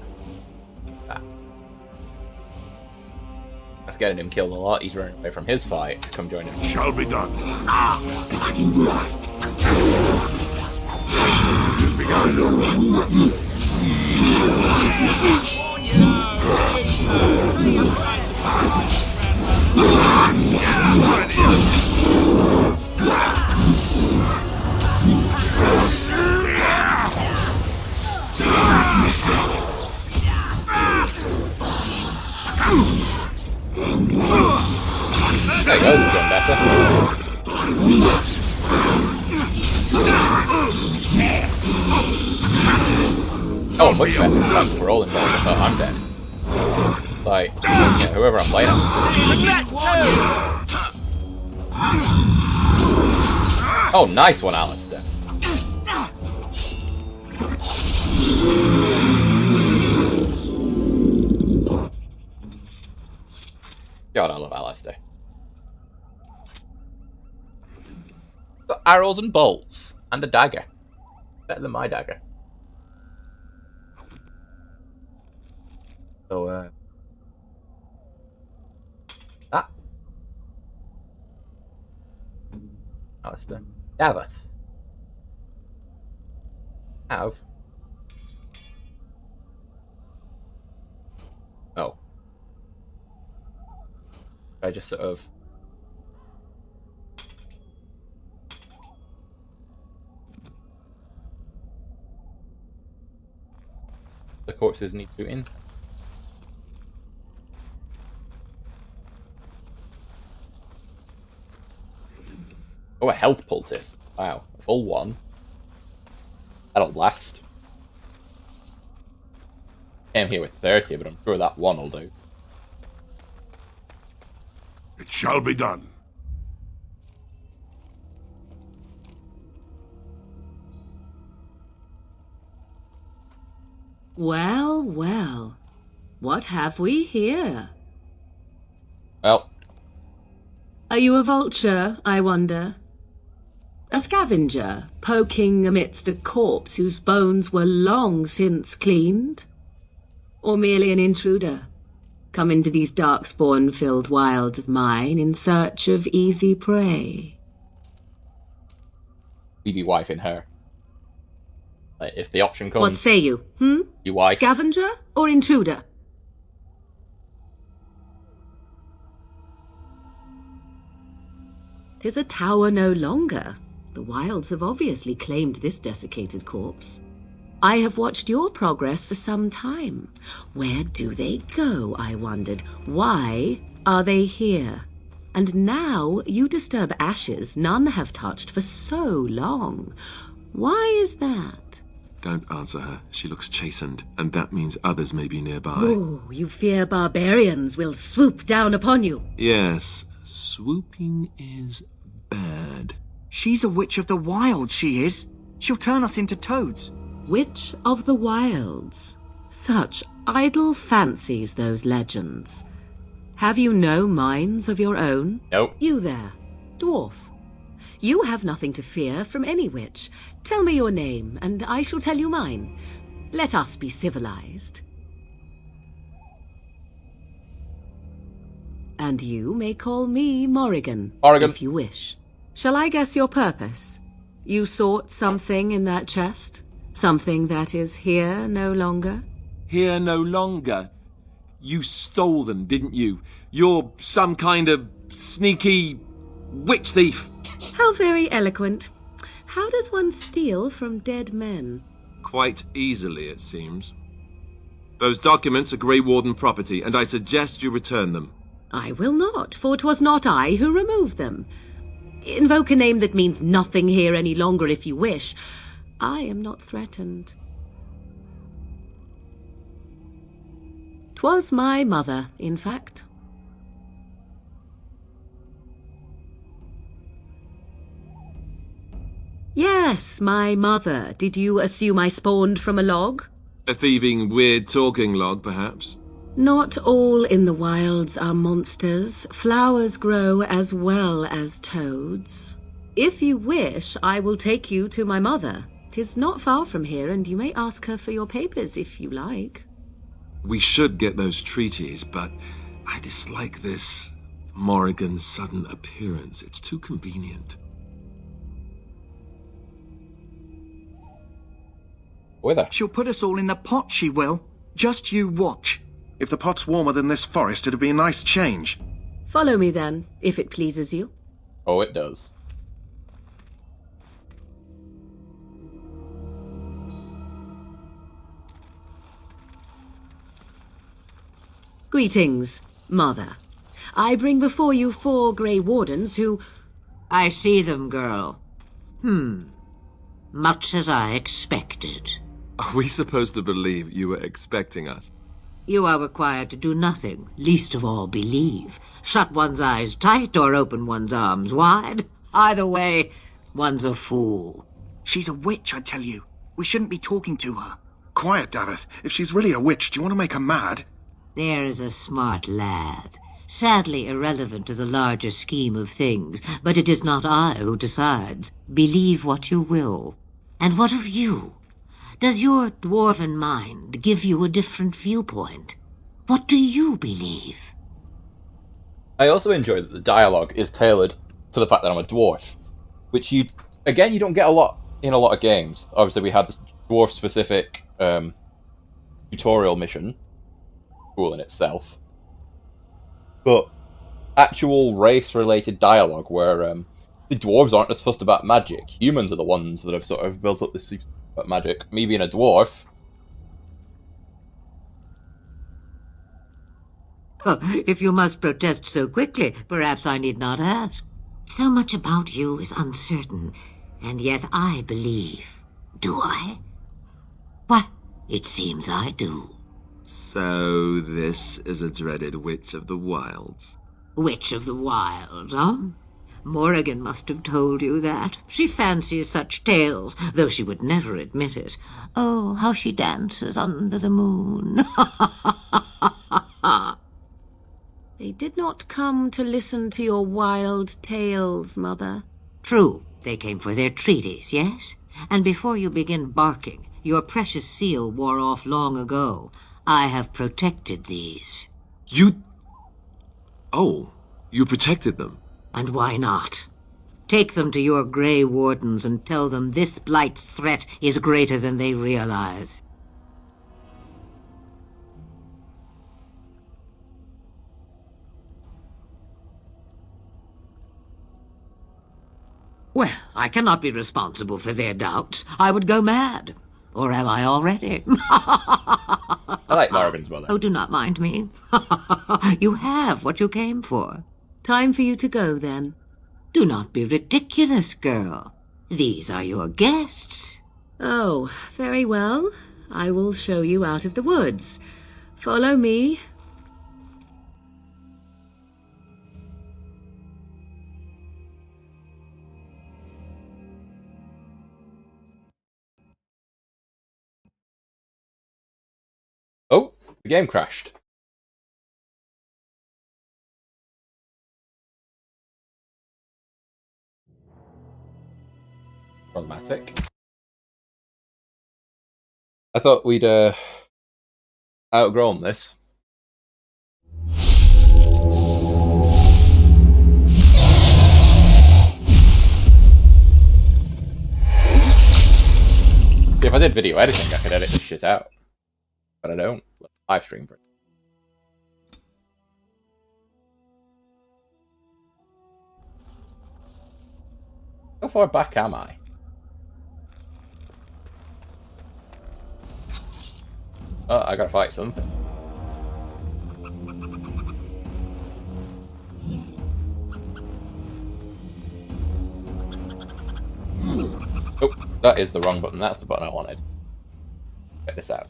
That. That's getting him killed a lot. He's running away from his fight to come join him. Shall be done. There he goes, it's getting better. Oh, much better. That's for all involved. I thought I'm dead. Like, yeah, whoever I'm playing as. Oh, nice one, Alistair. God, I love Alistair. Got arrows and bolts, and a dagger. Better than my dagger. So, Alistair. Daveth. Have. Oh. I just sort of... The corpses need shooting. Oh, a health poultice. Wow, a full one. That'll last. Came here with 30, but I'm sure that one will do. It shall be done. Well, well. What have we here? Well. Are you a vulture, I wonder? A scavenger, poking amidst a corpse whose bones were long since cleaned? Or merely an intruder, come into these darkspawn-filled wilds of mine in search of easy prey? You be wife in her. Like, if the option comes... What say you, You wife? Scavenger or intruder? 'Tis a tower no longer. The wilds have obviously claimed this desiccated corpse. I have watched your progress for some time. Where do they go, I wondered? Why are they here? And now you disturb ashes none have touched for so long. Why is that? Don't answer her. She looks chastened, and that means others may be nearby. Oh, you fear barbarians will swoop down upon you. Yes, swooping is bad. She's a witch of the wild, she is. She'll turn us into toads. Witch of the wilds. Such idle fancies, those legends. Have you no minds of your own? Nope. You there, dwarf. You have nothing to fear from any witch. Tell me your name, and I shall tell you mine. Let us be civilized. And you may call me Morrigan, if you wish. Shall I guess your purpose? You sought something in that chest? Something that is here no longer? Here no longer? You stole them, didn't you? You're some kind of sneaky witch thief. How very eloquent. How does one steal from dead men? Quite easily, it seems. Those documents are Grey Warden property, and I suggest you return them. I will not, for 'twas not I who removed them. Invoke a name that means nothing here any longer if you wish. I am not threatened. 'Twas my mother, in fact. Yes, my mother. Did you assume I spawned from a log? A thieving, weird talking log, perhaps? Not all in the wilds are monsters. Flowers grow as well as toads. If you wish, I will take you to my mother. 'Tis not far from here, and you may ask her for your papers if you like. We should get those treaties, but I dislike this Morrigan's sudden appearance. It's too convenient. With her. She'll put us all in the pot, she will. Just you watch. If the pot's warmer than this forest, it'd be a nice change. Follow me then, if it pleases you. Oh, it does. Greetings, Mother. I bring before you 4 Grey Wardens who... I see them, girl. Much as I expected. Are we supposed to believe you were expecting us? You are required to do nothing, least of all believe. Shut one's eyes tight or open one's arms wide. Either way, one's a fool. She's a witch, I tell you. We shouldn't be talking to her. Quiet, Davith. If she's really a witch, do you want to make her mad? There is a smart lad. Sadly irrelevant to the larger scheme of things, but it is not I who decides. Believe what you will. And what of you? Does your dwarven mind give you a different viewpoint? What do you believe? I also enjoy that the dialogue is tailored to the fact that I'm a dwarf, which you don't get a lot in a lot of games. Obviously, we had this dwarf-specific tutorial mission, cool in itself, but actual race-related dialogue where the dwarves aren't as fussed about magic. Humans are the ones that have sort of built up this about magic. Me being a dwarf. Oh, if you must protest so quickly, perhaps I need not ask. So much about you is uncertain, and yet I believe. Do I? Why, it seems I do. So this is a dreaded Witch of the Wilds. Witch of the Wilds, huh? Morrigan must have told you that. She fancies such tales, though she would never admit it. Oh, how she dances under the moon. They did not come to listen to your wild tales, Mother. True, they came for their treaties, yes? And before you begin barking, your precious seal wore off long ago. I have protected these. You... Oh, you protected them? And why not? Take them to your Grey Wardens and tell them this blight's threat is greater than they realize. Well, I cannot be responsible for their doubts. I would go mad. Or am I already? I like Morrigan's mother. Oh, do not mind me. You have what you came for. Time for you to go, then. Do not be ridiculous, girl. These are your guests. Oh, very well. I will show you out of the woods. Follow me. Oh, the game crashed. Problematic. I thought we'd outgrown this. See, if I did video editing, I could edit this shit out. But I don't. Live stream for it. How far back am I? Oh, I gotta fight something. That is the wrong button. That's the button I wanted. Check this out.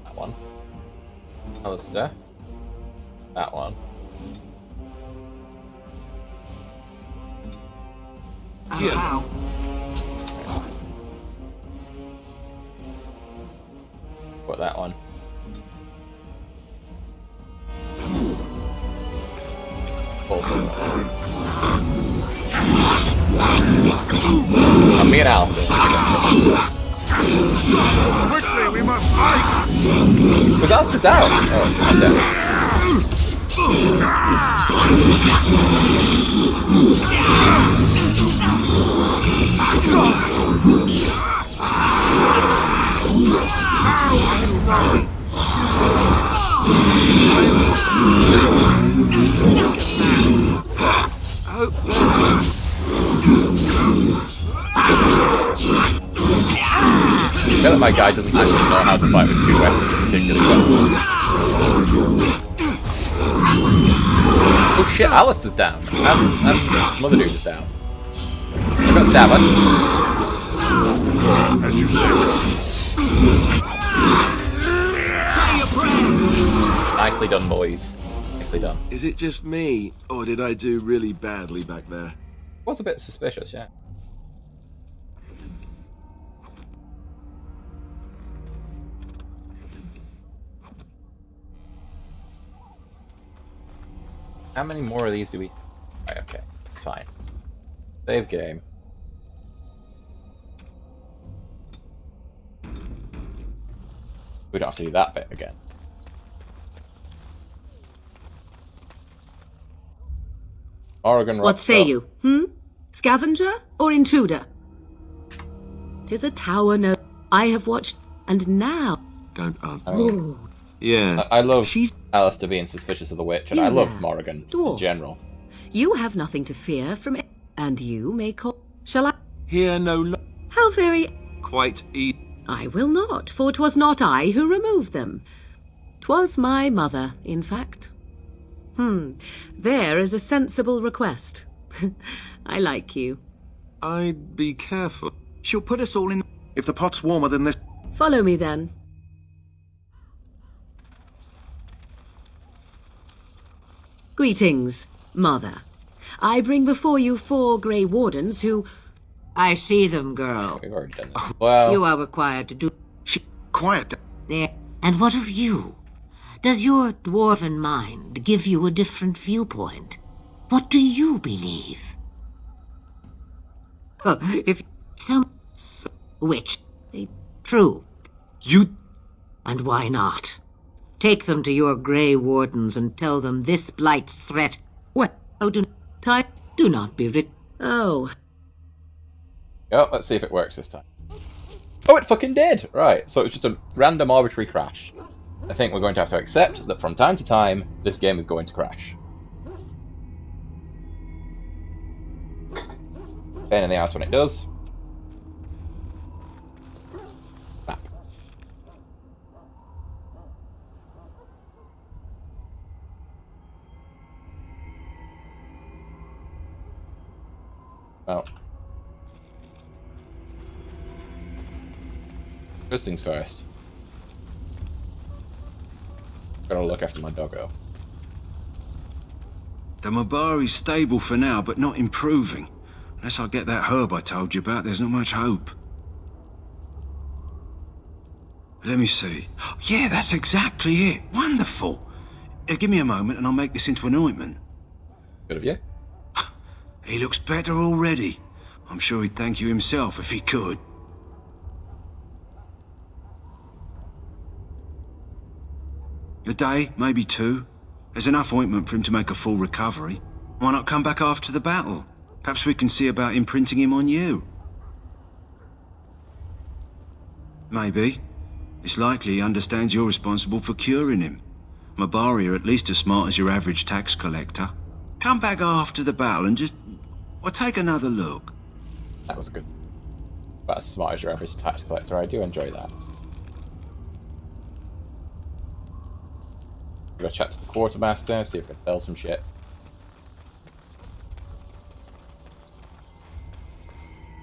That one. Alistair. That one. How? Put that one. Also. And me and Alistair. Quickly, we must fight! Was Alistair down? Oh, I'm down. I feel like my guy doesn't actually know how to fight with two weapons particularly well. Oh shit, Alistair's down. And Mother Dude is down. We've got Davin. As you say. Nicely done, boys. Nicely done. Is it just me, or did I do really badly back there? Was a bit suspicious, yeah. How many more of these do we... Right, okay. It's fine. Save game. We don't have to do that bit again. Oregon What rocks say up. you? Scavenger or intruder? 'Tis a tower no... I have watched... And now... Don't ask. Ooh. Yeah. I love Alistair being suspicious of the witch, and I love there, Morrigan in dwarf. general. You have nothing to fear from... And you may call... Shall I... Here no How very... quite eat. I will not, for 'twas not I who removed them. 'Twas my mother, in fact. There is a sensible request. I like you. I'd be careful. She'll put us all in... If the pot's warmer than this... Follow me then. Greetings, Mother. I bring before you 4 Grey Wardens who... I see them, girl. We've already done that. Well... You are required to do... Quiet. There. And what of you? Does your dwarven mind give you a different viewpoint? What do you believe? Oh, if some... Which? True. You... And why not? Take them to your Grey Wardens and tell them this blight's threat... What? Oh, do not be rid... Oh. Oh, let's see if it works this time. Oh, it fucking did! Right, so it's just a random arbitrary crash. I think we're going to have to accept that from time to time, this game is going to crash. Pain in the ass when it does. Map. Well. First things first. Gotta look after my doggo. The Mabari's stable for now, but not improving. Unless I get that herb I told you about, there's not much hope. Let me see. Yeah, that's exactly it. Wonderful. Give me a moment and I'll make this into an ointment. Good of you. He looks better already. I'm sure he'd thank you himself if he could. A day, maybe 2. There's enough ointment for him to make a full recovery. Why not come back after the battle? Perhaps we can see about imprinting him on you. Maybe. It's likely he understands you're responsible for curing him. Mabari are at least as smart as your average tax collector. Come back after the battle and just... well, take another look. That was good. about as smart as your average tax collector. I do enjoy that. Go chat to the quartermaster, see if we can sell some shit.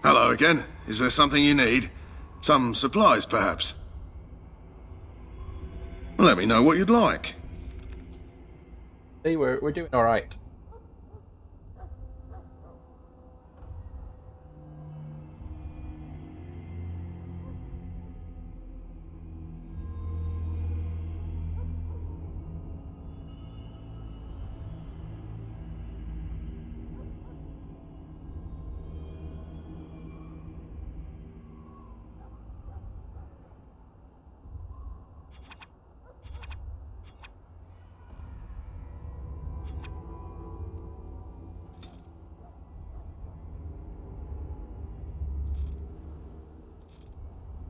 Hello again. Is there something you need? Some supplies, perhaps? Let me know what you'd like. Hey, we're doing alright.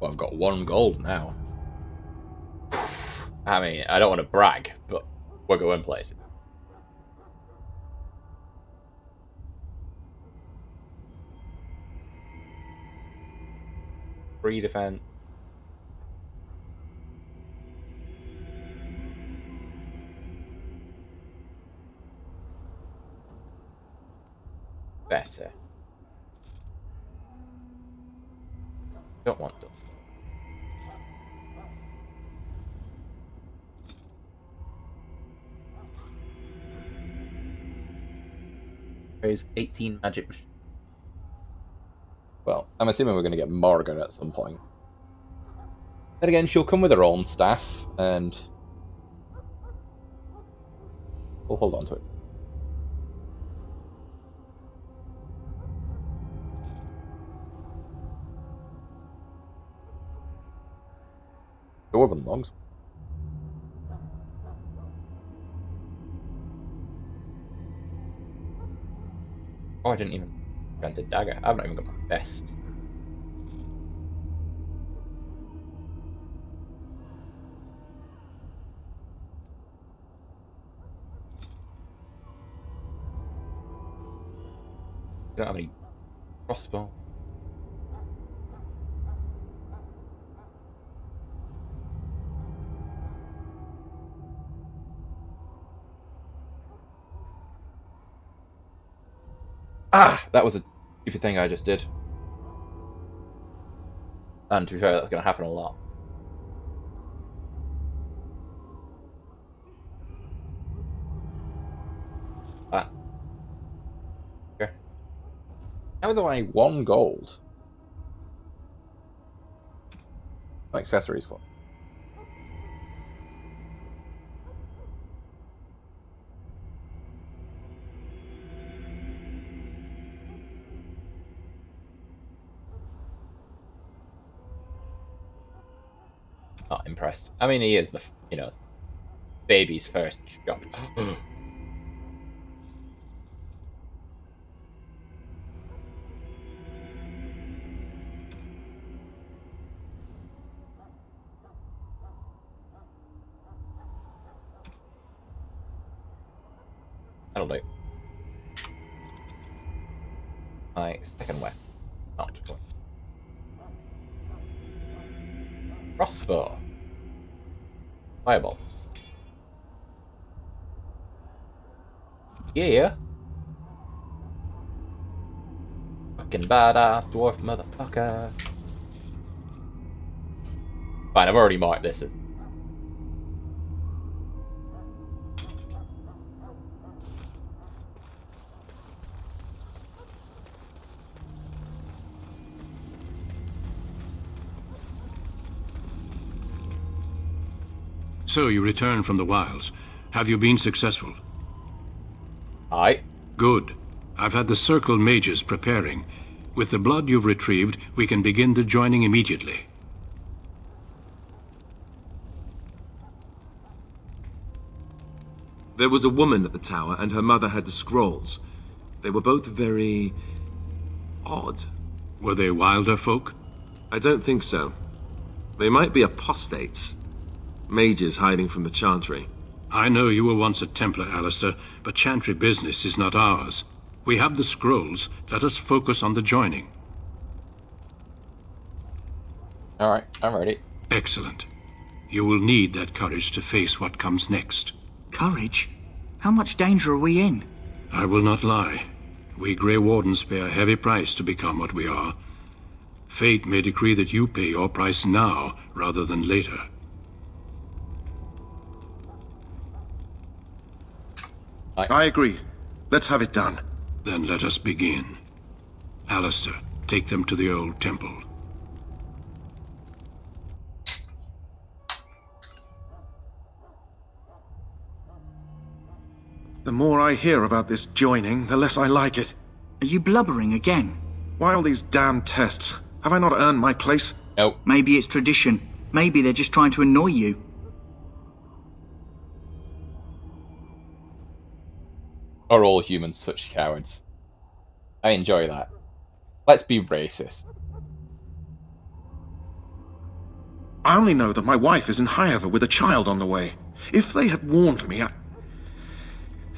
Well, I've got 1 gold now. I mean, I don't want to brag, but we're going places. Free defense. Better. Don't want to. Raise 18 magic. Well, I'm assuming we're going to get Morgan at some point. Then again, she'll come with her own staff, and we'll hold on to it. Dwarven logs. Oh, I didn't even invent a dagger. I've not even got my best. Don't have any crossbow. Ah! That was a stupid thing I just did. And to be fair, that's going to happen a lot. Ah. Okay. How do I 1 gold? No accessories for. Not impressed. I mean, he is the, you know, baby's first shop. That'll do. My second weapon. Not good. Crossbow. Fireballs. Yeah. Fucking badass dwarf motherfucker. Fine, I've already marked this as. So you return from the wilds. Have you been successful? Aye. Good. I've had the Circle mages preparing. With the blood you've retrieved, we can begin the joining immediately. There was a woman at the tower, and her mother had the scrolls. They were both very odd. Were they wilder folk? I don't think so. They might be apostates. Mages hiding from the Chantry. I know you were once a Templar, Alistair, but Chantry business is not ours. We have the scrolls. Let us focus on the joining. Alright, I'm ready. Excellent. You will need that courage to face what comes next. Courage? How much danger are we in? I will not lie. We Grey Wardens pay a heavy price to become what we are. Fate may decree that you pay your price now, rather than later. I agree. Let's have it done. Then let us begin. Alistair, take them to the old temple. The more I hear about this joining, the less I like it. Are you blubbering again? Why all these damn tests? Have I not earned my place? Nope. Maybe it's tradition. Maybe they're just trying to annoy you. Are all humans such cowards? I enjoy that. Let's be racist. I only know that my wife is in Highover with a child on the way. If they had warned me,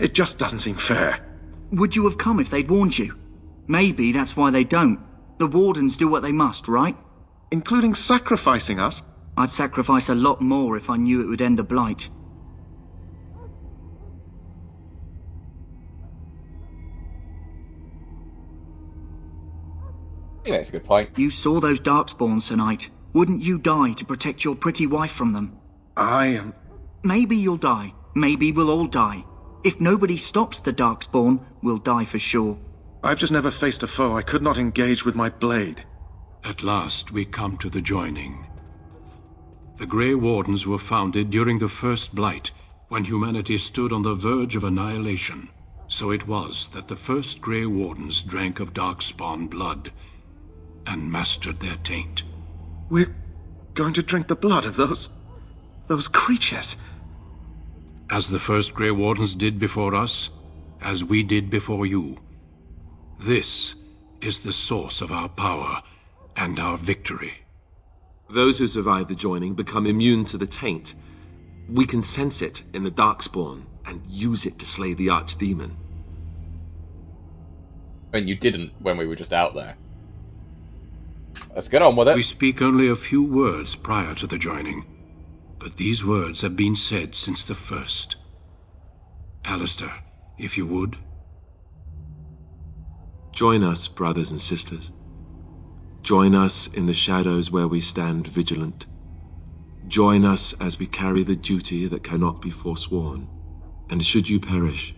it just doesn't seem fair. Would you have come if they'd warned you? Maybe that's why they don't. The Wardens do what they must, right? Including sacrificing us? I'd sacrifice a lot more if I knew it would end the Blight. I think that's a good point. You saw those Darkspawns tonight. Wouldn't you die to protect your pretty wife from them? Maybe you'll die. Maybe we'll all die. If nobody stops the Darkspawn, we'll die for sure. I've just never faced a foe I could not engage with my blade. At last we come to the joining. The Grey Wardens were founded during the First Blight, when humanity stood on the verge of annihilation. So it was that the first Grey Wardens drank of Darkspawn blood and mastered their taint. We're going to drink the blood of those creatures. As the first Grey Wardens did before us, as we did before you. This is the source of our power and our victory. Those who survive the joining become immune to the taint. We can sense it in the Darkspawn and use it to slay the Archdemon. And you didn't when we were just out there. Let's get on with it. We speak only a few words prior to the joining, but these words have been said since the first. Alistair, if you would. Join us, brothers and sisters. Join us in the shadows where we stand vigilant. Join us as we carry the duty that cannot be forsworn. And should you perish,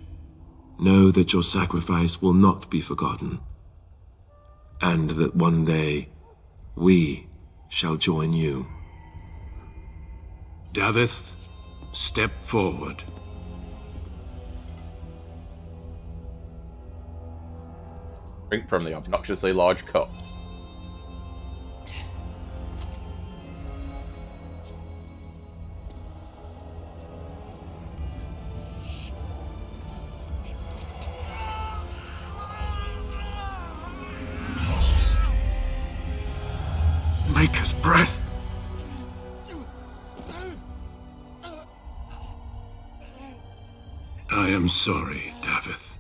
know that your sacrifice will not be forgotten, and that one day we shall join you. Davith, step forward. Drink from the obnoxiously large cup. Maker's breath. I am sorry, Davith.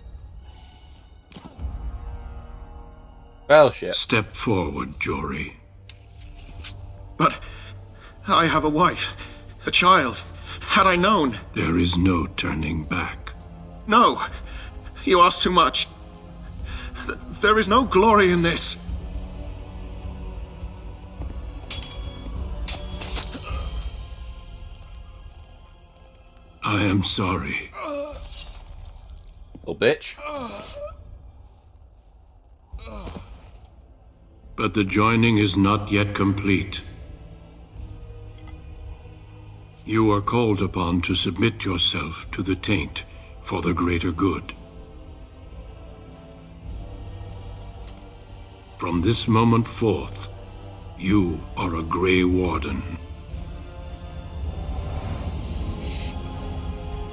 Well, shit. Step forward, Jory. But I have a wife, a child. Had I known... There is no turning back. No! You ask too much. There is no glory in this. I am sorry. Little bitch. But the joining is not yet complete. You are called upon to submit yourself to the taint for the greater good. From this moment forth, you are a Grey Warden.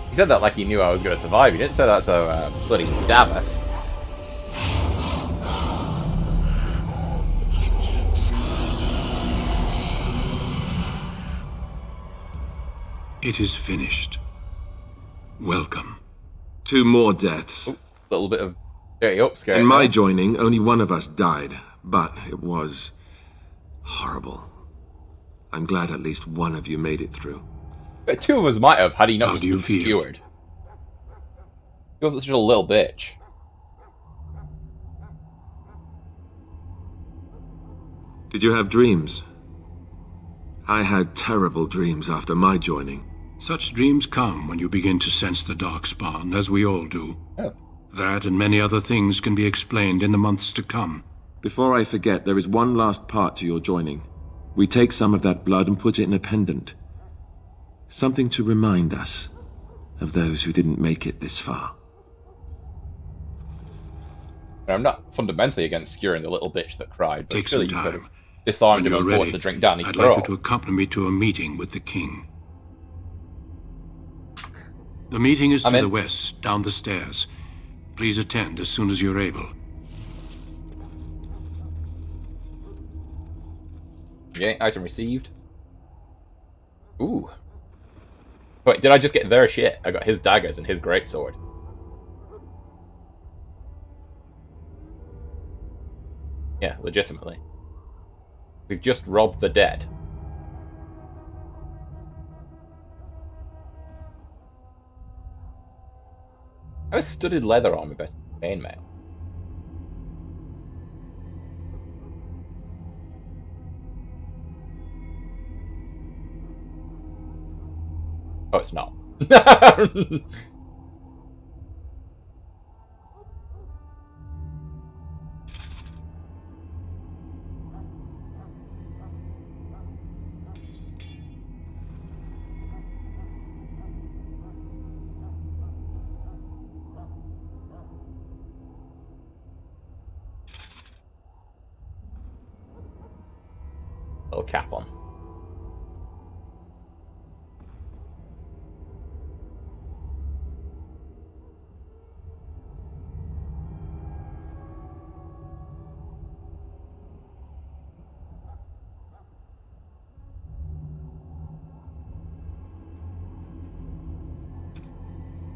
He said that like he knew I was going to survive. He didn't say that to bloody Davith. It is finished. Welcome. 2 more deaths. Ooh, little bit of dirty upskirt. In my joining, only one of us died, but it was horrible. I'm glad at least one of you made it through. But two of us might have, had he not How just do you been feel? skewered. He wasn't such a little bitch. Did you have dreams? I had terrible dreams after my joining. Such dreams come when you begin to sense the Darkspawn, as we all do. Oh. That and many other things can be explained in the months to come. Before I forget, there is one last part to your joining. We take some of that blood and put it in a pendant. Something to remind us of those who didn't make it this far. I'm not fundamentally against skewering the little bitch that cried, but Take surely some you could time. have disarmed When him and you're forced the ready, drink down his I'd throat. like you to accompany me to a meeting with the king. The meeting is to the west, down the stairs. Please attend as soon as you're able. Okay, item received. Ooh. Wait, did I just get their shit? I got his daggers and his greatsword. Yeah, legitimately. We've just robbed the dead. How is studded leather armor better than chainmail? Oh, it's not. Little cap on.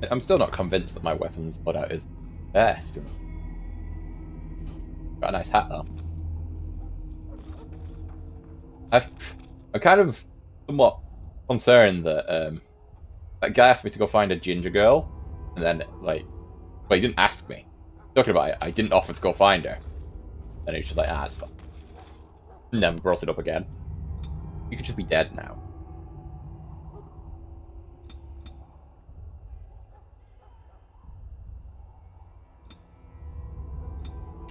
I'm still not convinced that my weapons loadout is best. Got a nice hat though. I'm kind of somewhat concerned that that guy asked me to go find a ginger girl, and then like, well, he didn't ask me. Talking about it, I didn't offer to go find her. Then he was just like, ah, it's fine. Never brought it up again. You could just be dead now.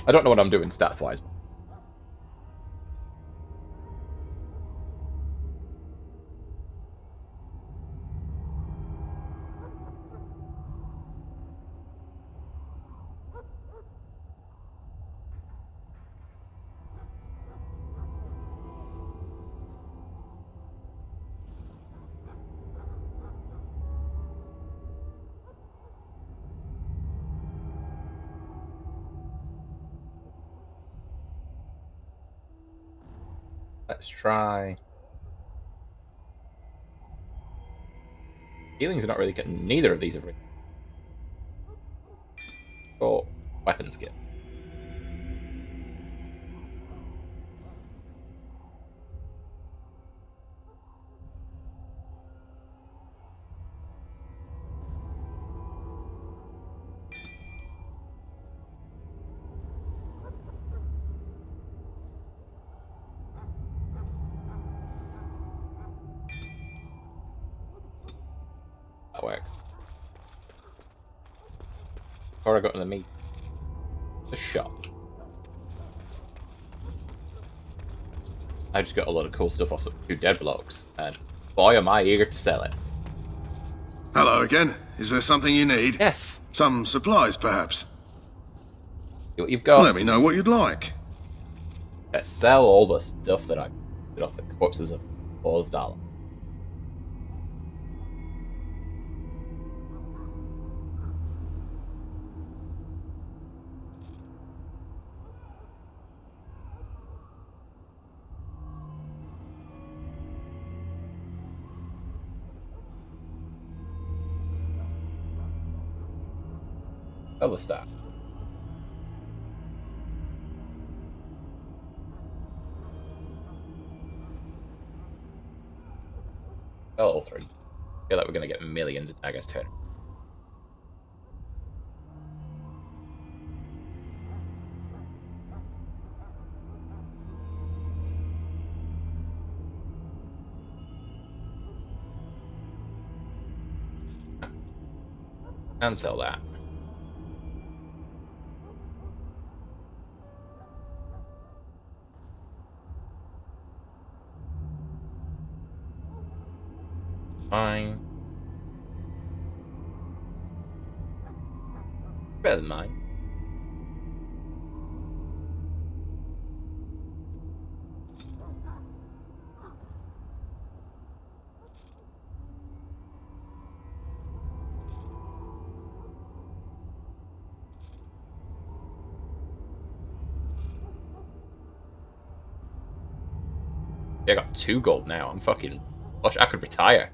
I don't know what I'm doing stats-wise. Let's try... Healings are not really getting... Neither of these are really... Oh, weapon skill. That works. Before I got to the meat. The shop. I just got a lot of cool stuff off some 2 dead blocks, and boy am I eager to sell it. Hello again. Is there something you need? Yes. Some supplies, perhaps? What you've got? Let me know what you'd like. Let's sell all the stuff that I did off the corpses of Bozdal. Sell the staff. Level 3. I feel like we're going to get millions of daggers turn. Cancel that. Fine. Better than mine. Yeah, I got 2 gold now. I'm fucking... Gosh, I could retire.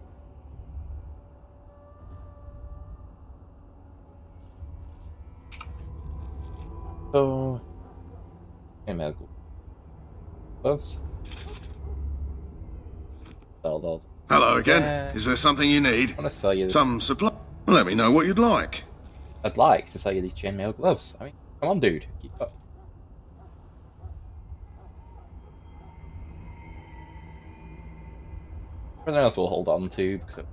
So... ML gloves. Sell those. Hello again. Yeah. Is there something you need? I want to sell you this. Some supply? Let me know what you'd like. I'd like to sell you these chainmail gloves. I mean, come on, dude. Keep up. Everything else we'll hold on to because of...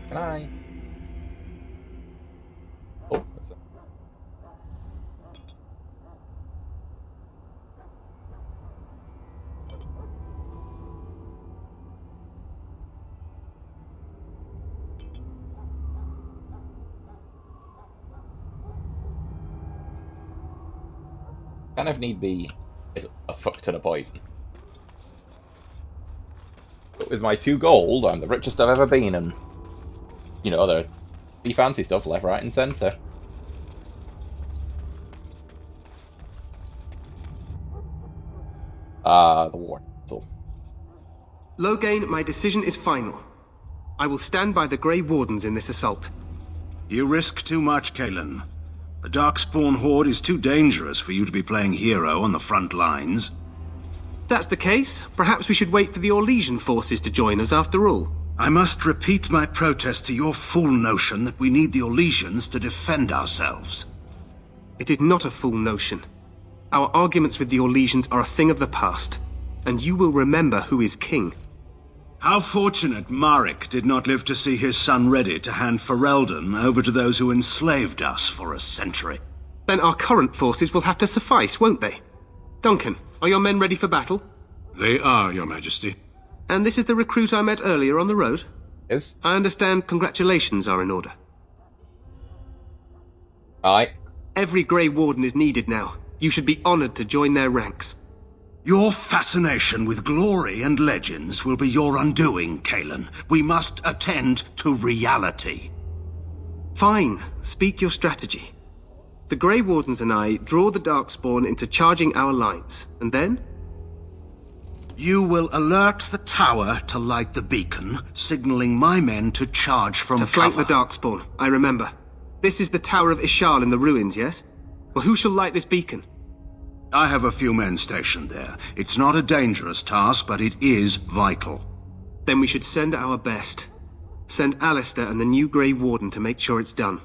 Can I? Oh, that's it. Kind of need be is a fuck ton of poison. But with my 2 gold, I'm the richest I've ever been, and you know, there's the fancy stuff left, right, and centre. The war castle. Loghain, my decision is final. I will stand by the Grey Wardens in this assault. You risk too much, Cailan. The Darkspawn Horde is too dangerous for you to be playing hero on the front lines. If that's the case, perhaps we should wait for the Orlesian forces to join us after all. I must repeat my protest to your fool notion that we need the Orlesians to defend ourselves. It is not a fool notion. Our arguments with the Orlesians are a thing of the past, and you will remember who is king. How fortunate Marek did not live to see his son ready to hand Ferelden over to those who enslaved us for a century. Then our current forces will have to suffice, won't they? Duncan, are your men ready for battle? They are, Your Majesty. And this is the recruit I met earlier on the road? Yes. I understand congratulations are in order. Aye. Every Grey Warden is needed now. You should be honored to join their ranks. Your fascination with glory and legends will be your undoing, Cailan. We must attend to reality. Fine. Speak your strategy. The Grey Wardens and I draw the Darkspawn into charging our lines, and then? You will alert the tower to light the beacon, signaling my men to charge from cover. To flank the Darkspawn, I remember. This is the Tower of Ishal in the ruins, yes? Well, who shall light this beacon? I have a few men stationed there. It's not a dangerous task, but it is vital. Then we should send our best. Send Alistair and the new Grey Warden to make sure it's done.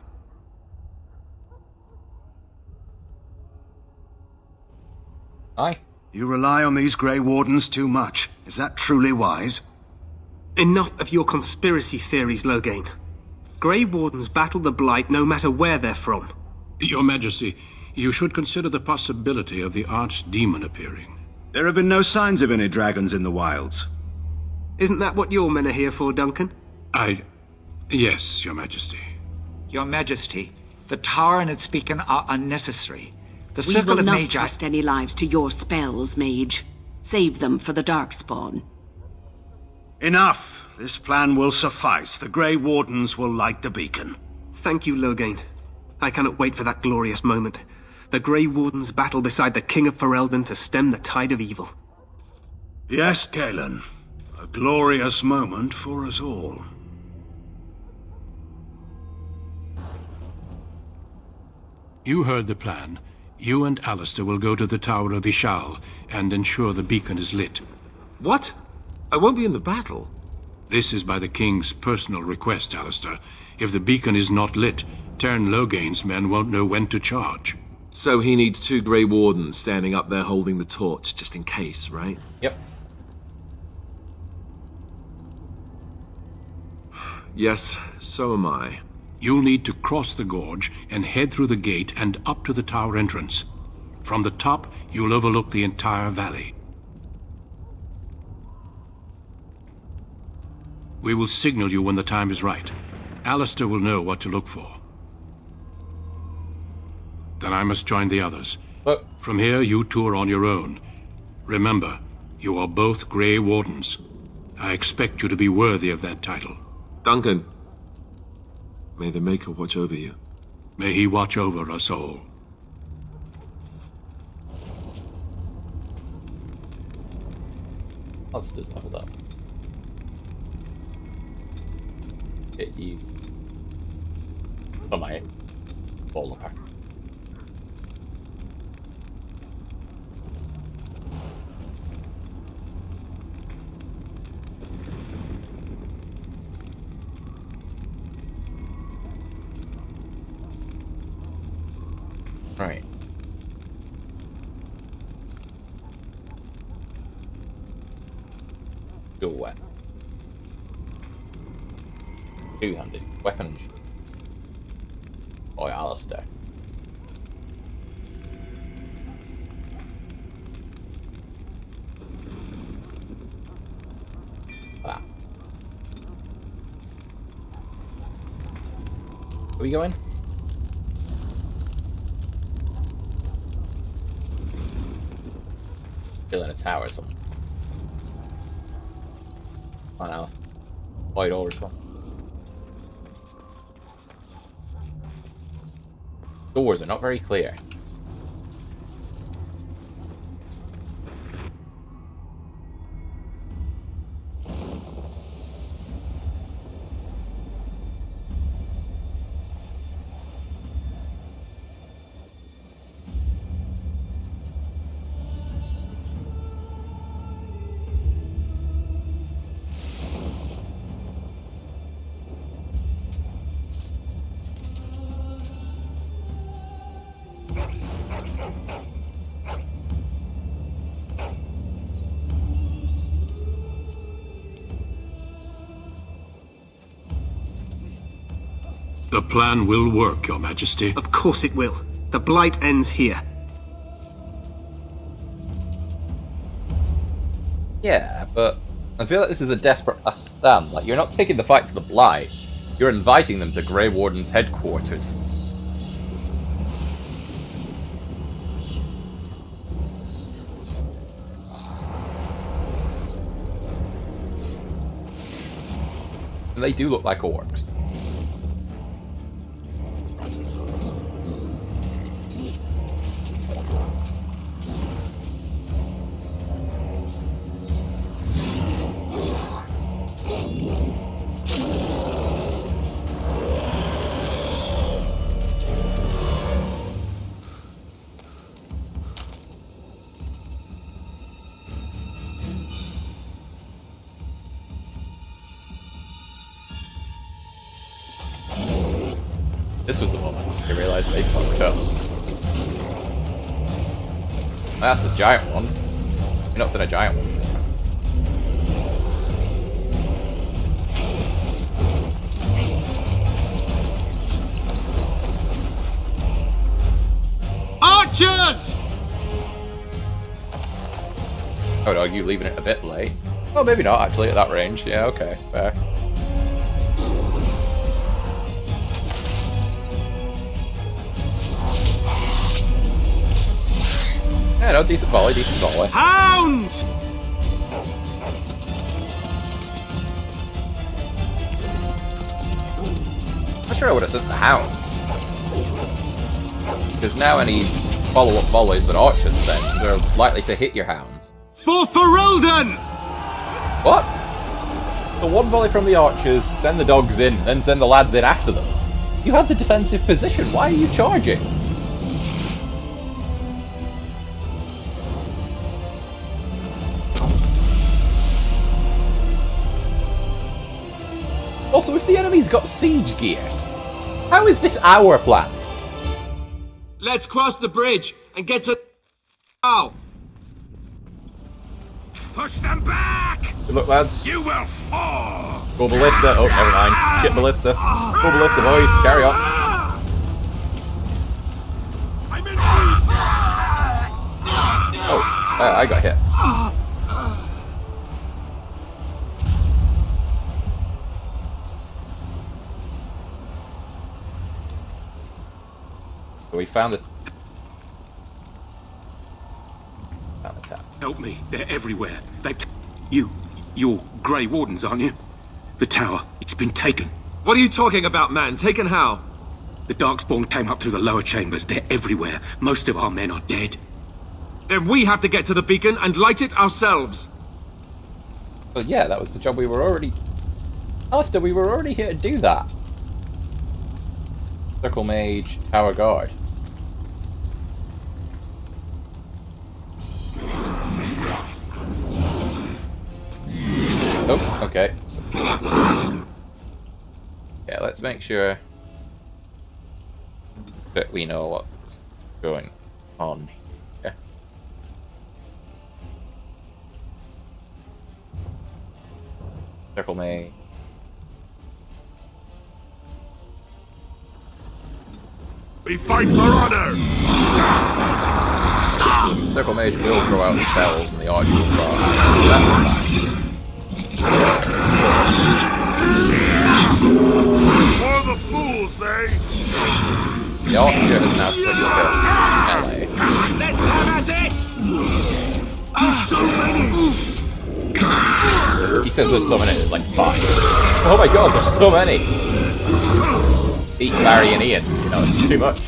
Aye. You rely on these Grey Wardens too much. Is that truly wise? Enough of your conspiracy theories, Loghain. Grey Wardens battle the Blight no matter where they're from. Your Majesty, you should consider the possibility of the Archdemon appearing. There have been no signs of any dragons in the wilds. Isn't that what your men are here for, Duncan? Yes, Your Majesty. Your Majesty, the tower and its beacon are unnecessary. The We circle will of not Magi... trust any lives to your spells, Mage. Save them for the Darkspawn. Enough! This plan will suffice. The Grey Wardens will light the beacon. Thank you, Loghain. I cannot wait for that glorious moment. The Grey Wardens battle beside the King of Ferelden to stem the tide of evil. Yes, Cailan. A glorious moment for us all. You heard the plan. You and Alistair will go to the Tower of Ishal and ensure the beacon is lit. What? I won't be in the battle. This is by the King's personal request, Alistair. If the beacon is not lit, Tern Loghain's men won't know when to charge. So he needs 2 Grey Wardens standing up there holding the torch, just in case, right? Yep. Yes, so am I. You'll need to cross the gorge and head through the gate and up to the tower entrance. From the top, you'll overlook the entire valley. We will signal you when the time is right. Alistair will know what to look for. Then I must join the others. But from here, you two are on your own. Remember, you are both Grey Wardens. I expect you to be worthy of that title. Duncan, may the Maker watch over you. May he watch over us all. Alistair's leveled up. Get you. Oh my. Ball apart. Right. Go wet. Two-handed weapons. Boy, Alistair. Ah. Are we going? Still in a tower or something. Come on, Alistair. White over as well. Doors are not very clear. The plan will work, Your Majesty. Of course it will. The Blight ends here. Yeah, but I feel like this is a desperate last stand. Like, you're not taking the fight to the Blight. You're inviting them to Grey Warden's headquarters. And they do look like orcs. This was the moment they realised they fucked up. That's a giant one. You're not saying a giant one. Archers! I would argue leaving it a bit late. Well, maybe not actually at that range. Yeah, okay, fair. Yeah, no, decent volley, decent volley. Hounds! I'm sure I would have sent the hounds. Because now any follow-up volleys that archers send are likely to hit your hounds. For Ferelden! What? The one volley from the archers, send the dogs in, then send the lads in after them. You had the defensive position, why are you charging? Also, if the enemy's got siege gear, how is this our plan? Let's cross the bridge and get to... Oh! Push them back! Good luck, lads. You will fall! Go ballista. Oh, never mind. Shit ballista. Go ballista, boys. Carry on. Oh, I got hit. So we found it. Found the tower. Help me. They're everywhere. You're Grey Wardens, aren't you? The tower. It's been taken. What are you talking about, man? Taken how? The Darkspawn came up through the lower chambers. They're everywhere. Most of our men are dead. Then we have to get to the beacon and light it ourselves. Well, yeah, that was the job we were already... Alistair, we were already here to do that. Circle Mage, Tower Guard. Oh, okay. Yeah, let's make sure that we know what's going on here. Circle Mage. We fight for honor! Circle Mage will throw out the spells and the Archer will start. So that's fine. For the fools, they! The Archer has now switched to melee. Let's have at it! So many! He says there's so many, there's like 5. Oh my god, there's so many! Beat Barry and Ian, you know, it's just too much.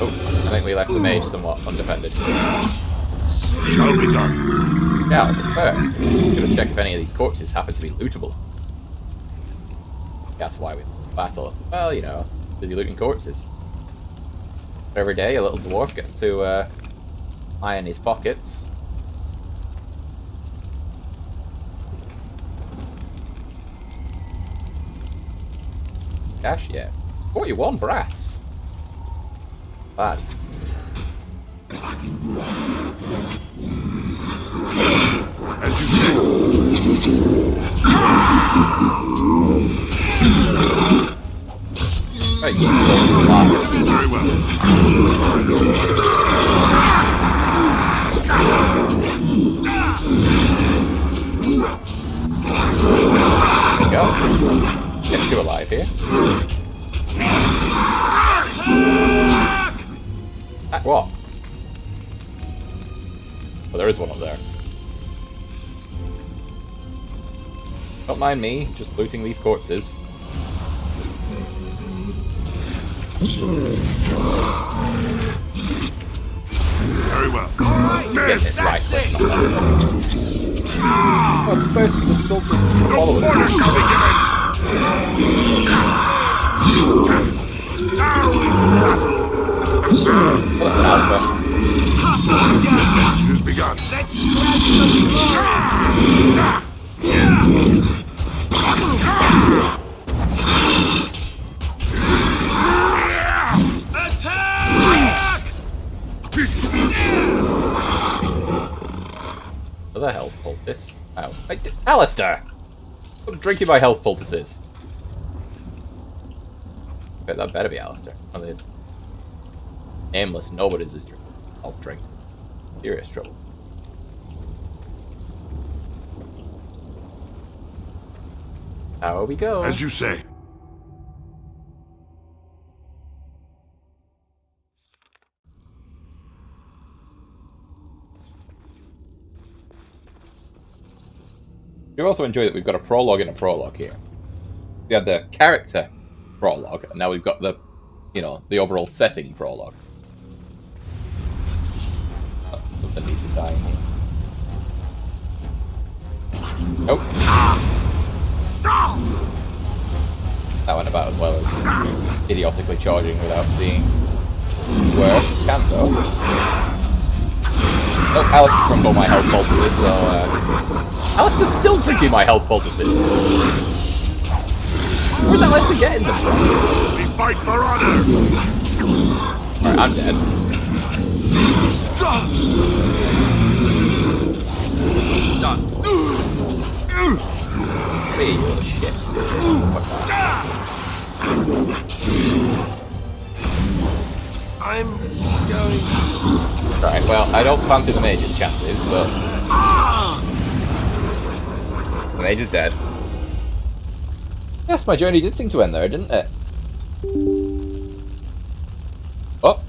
Oh, I think we left the mage somewhat undefended. Shall be done. Now, but first, I'm gonna check if any of these corpses happen to be lootable. That's why we battle. Well, you know, busy looting corpses. Every day, a little dwarf gets to iron his pockets. Cash, yeah. 41 brass. Bad. As you say. Right, yeah, so it's a lot. Very well. There we go. Get 2 alive here. Attack what? Oh, there is one up there. Don't mind me, just looting these corpses. Very well. Get this right click, not left click. Oh, this person was still just followers. Well, that's Alpha. Has begun. Let's grab some Attack! Another health poultice. Ow. Alistair! I'm drinking my health poultices. Bet that better be Alistair. Oh, the nameless nobody's is drinking health drink. Serious trouble. How we go? As you say. I also enjoy that we've got a prologue and a prologue here. We had the character prologue, and now we've got the, you know, the overall setting prologue. Oh, something needs to die in here. Nope. That went about as well as idiotically charging without seeing where it can go. Oh, Alex drunk all my health poultices, so Alex is still drinking my health poultices. Where's Alex getting them from? We fight for honor! Alright, I'm dead. Hey, you little shit. Fuck that. I'm going... Right, well, I don't fancy the mage's chances, but... The mage is dead. Yes, my journey did seem to end there, didn't it? Oh!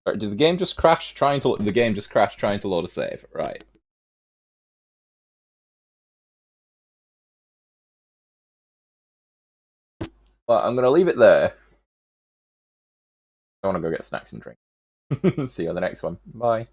Right, did the game just crash trying to... The game just crashed trying to load a save. Right. Well, I'm gonna leave it there. I wanna go get snacks and drink. See you on the next one. Bye.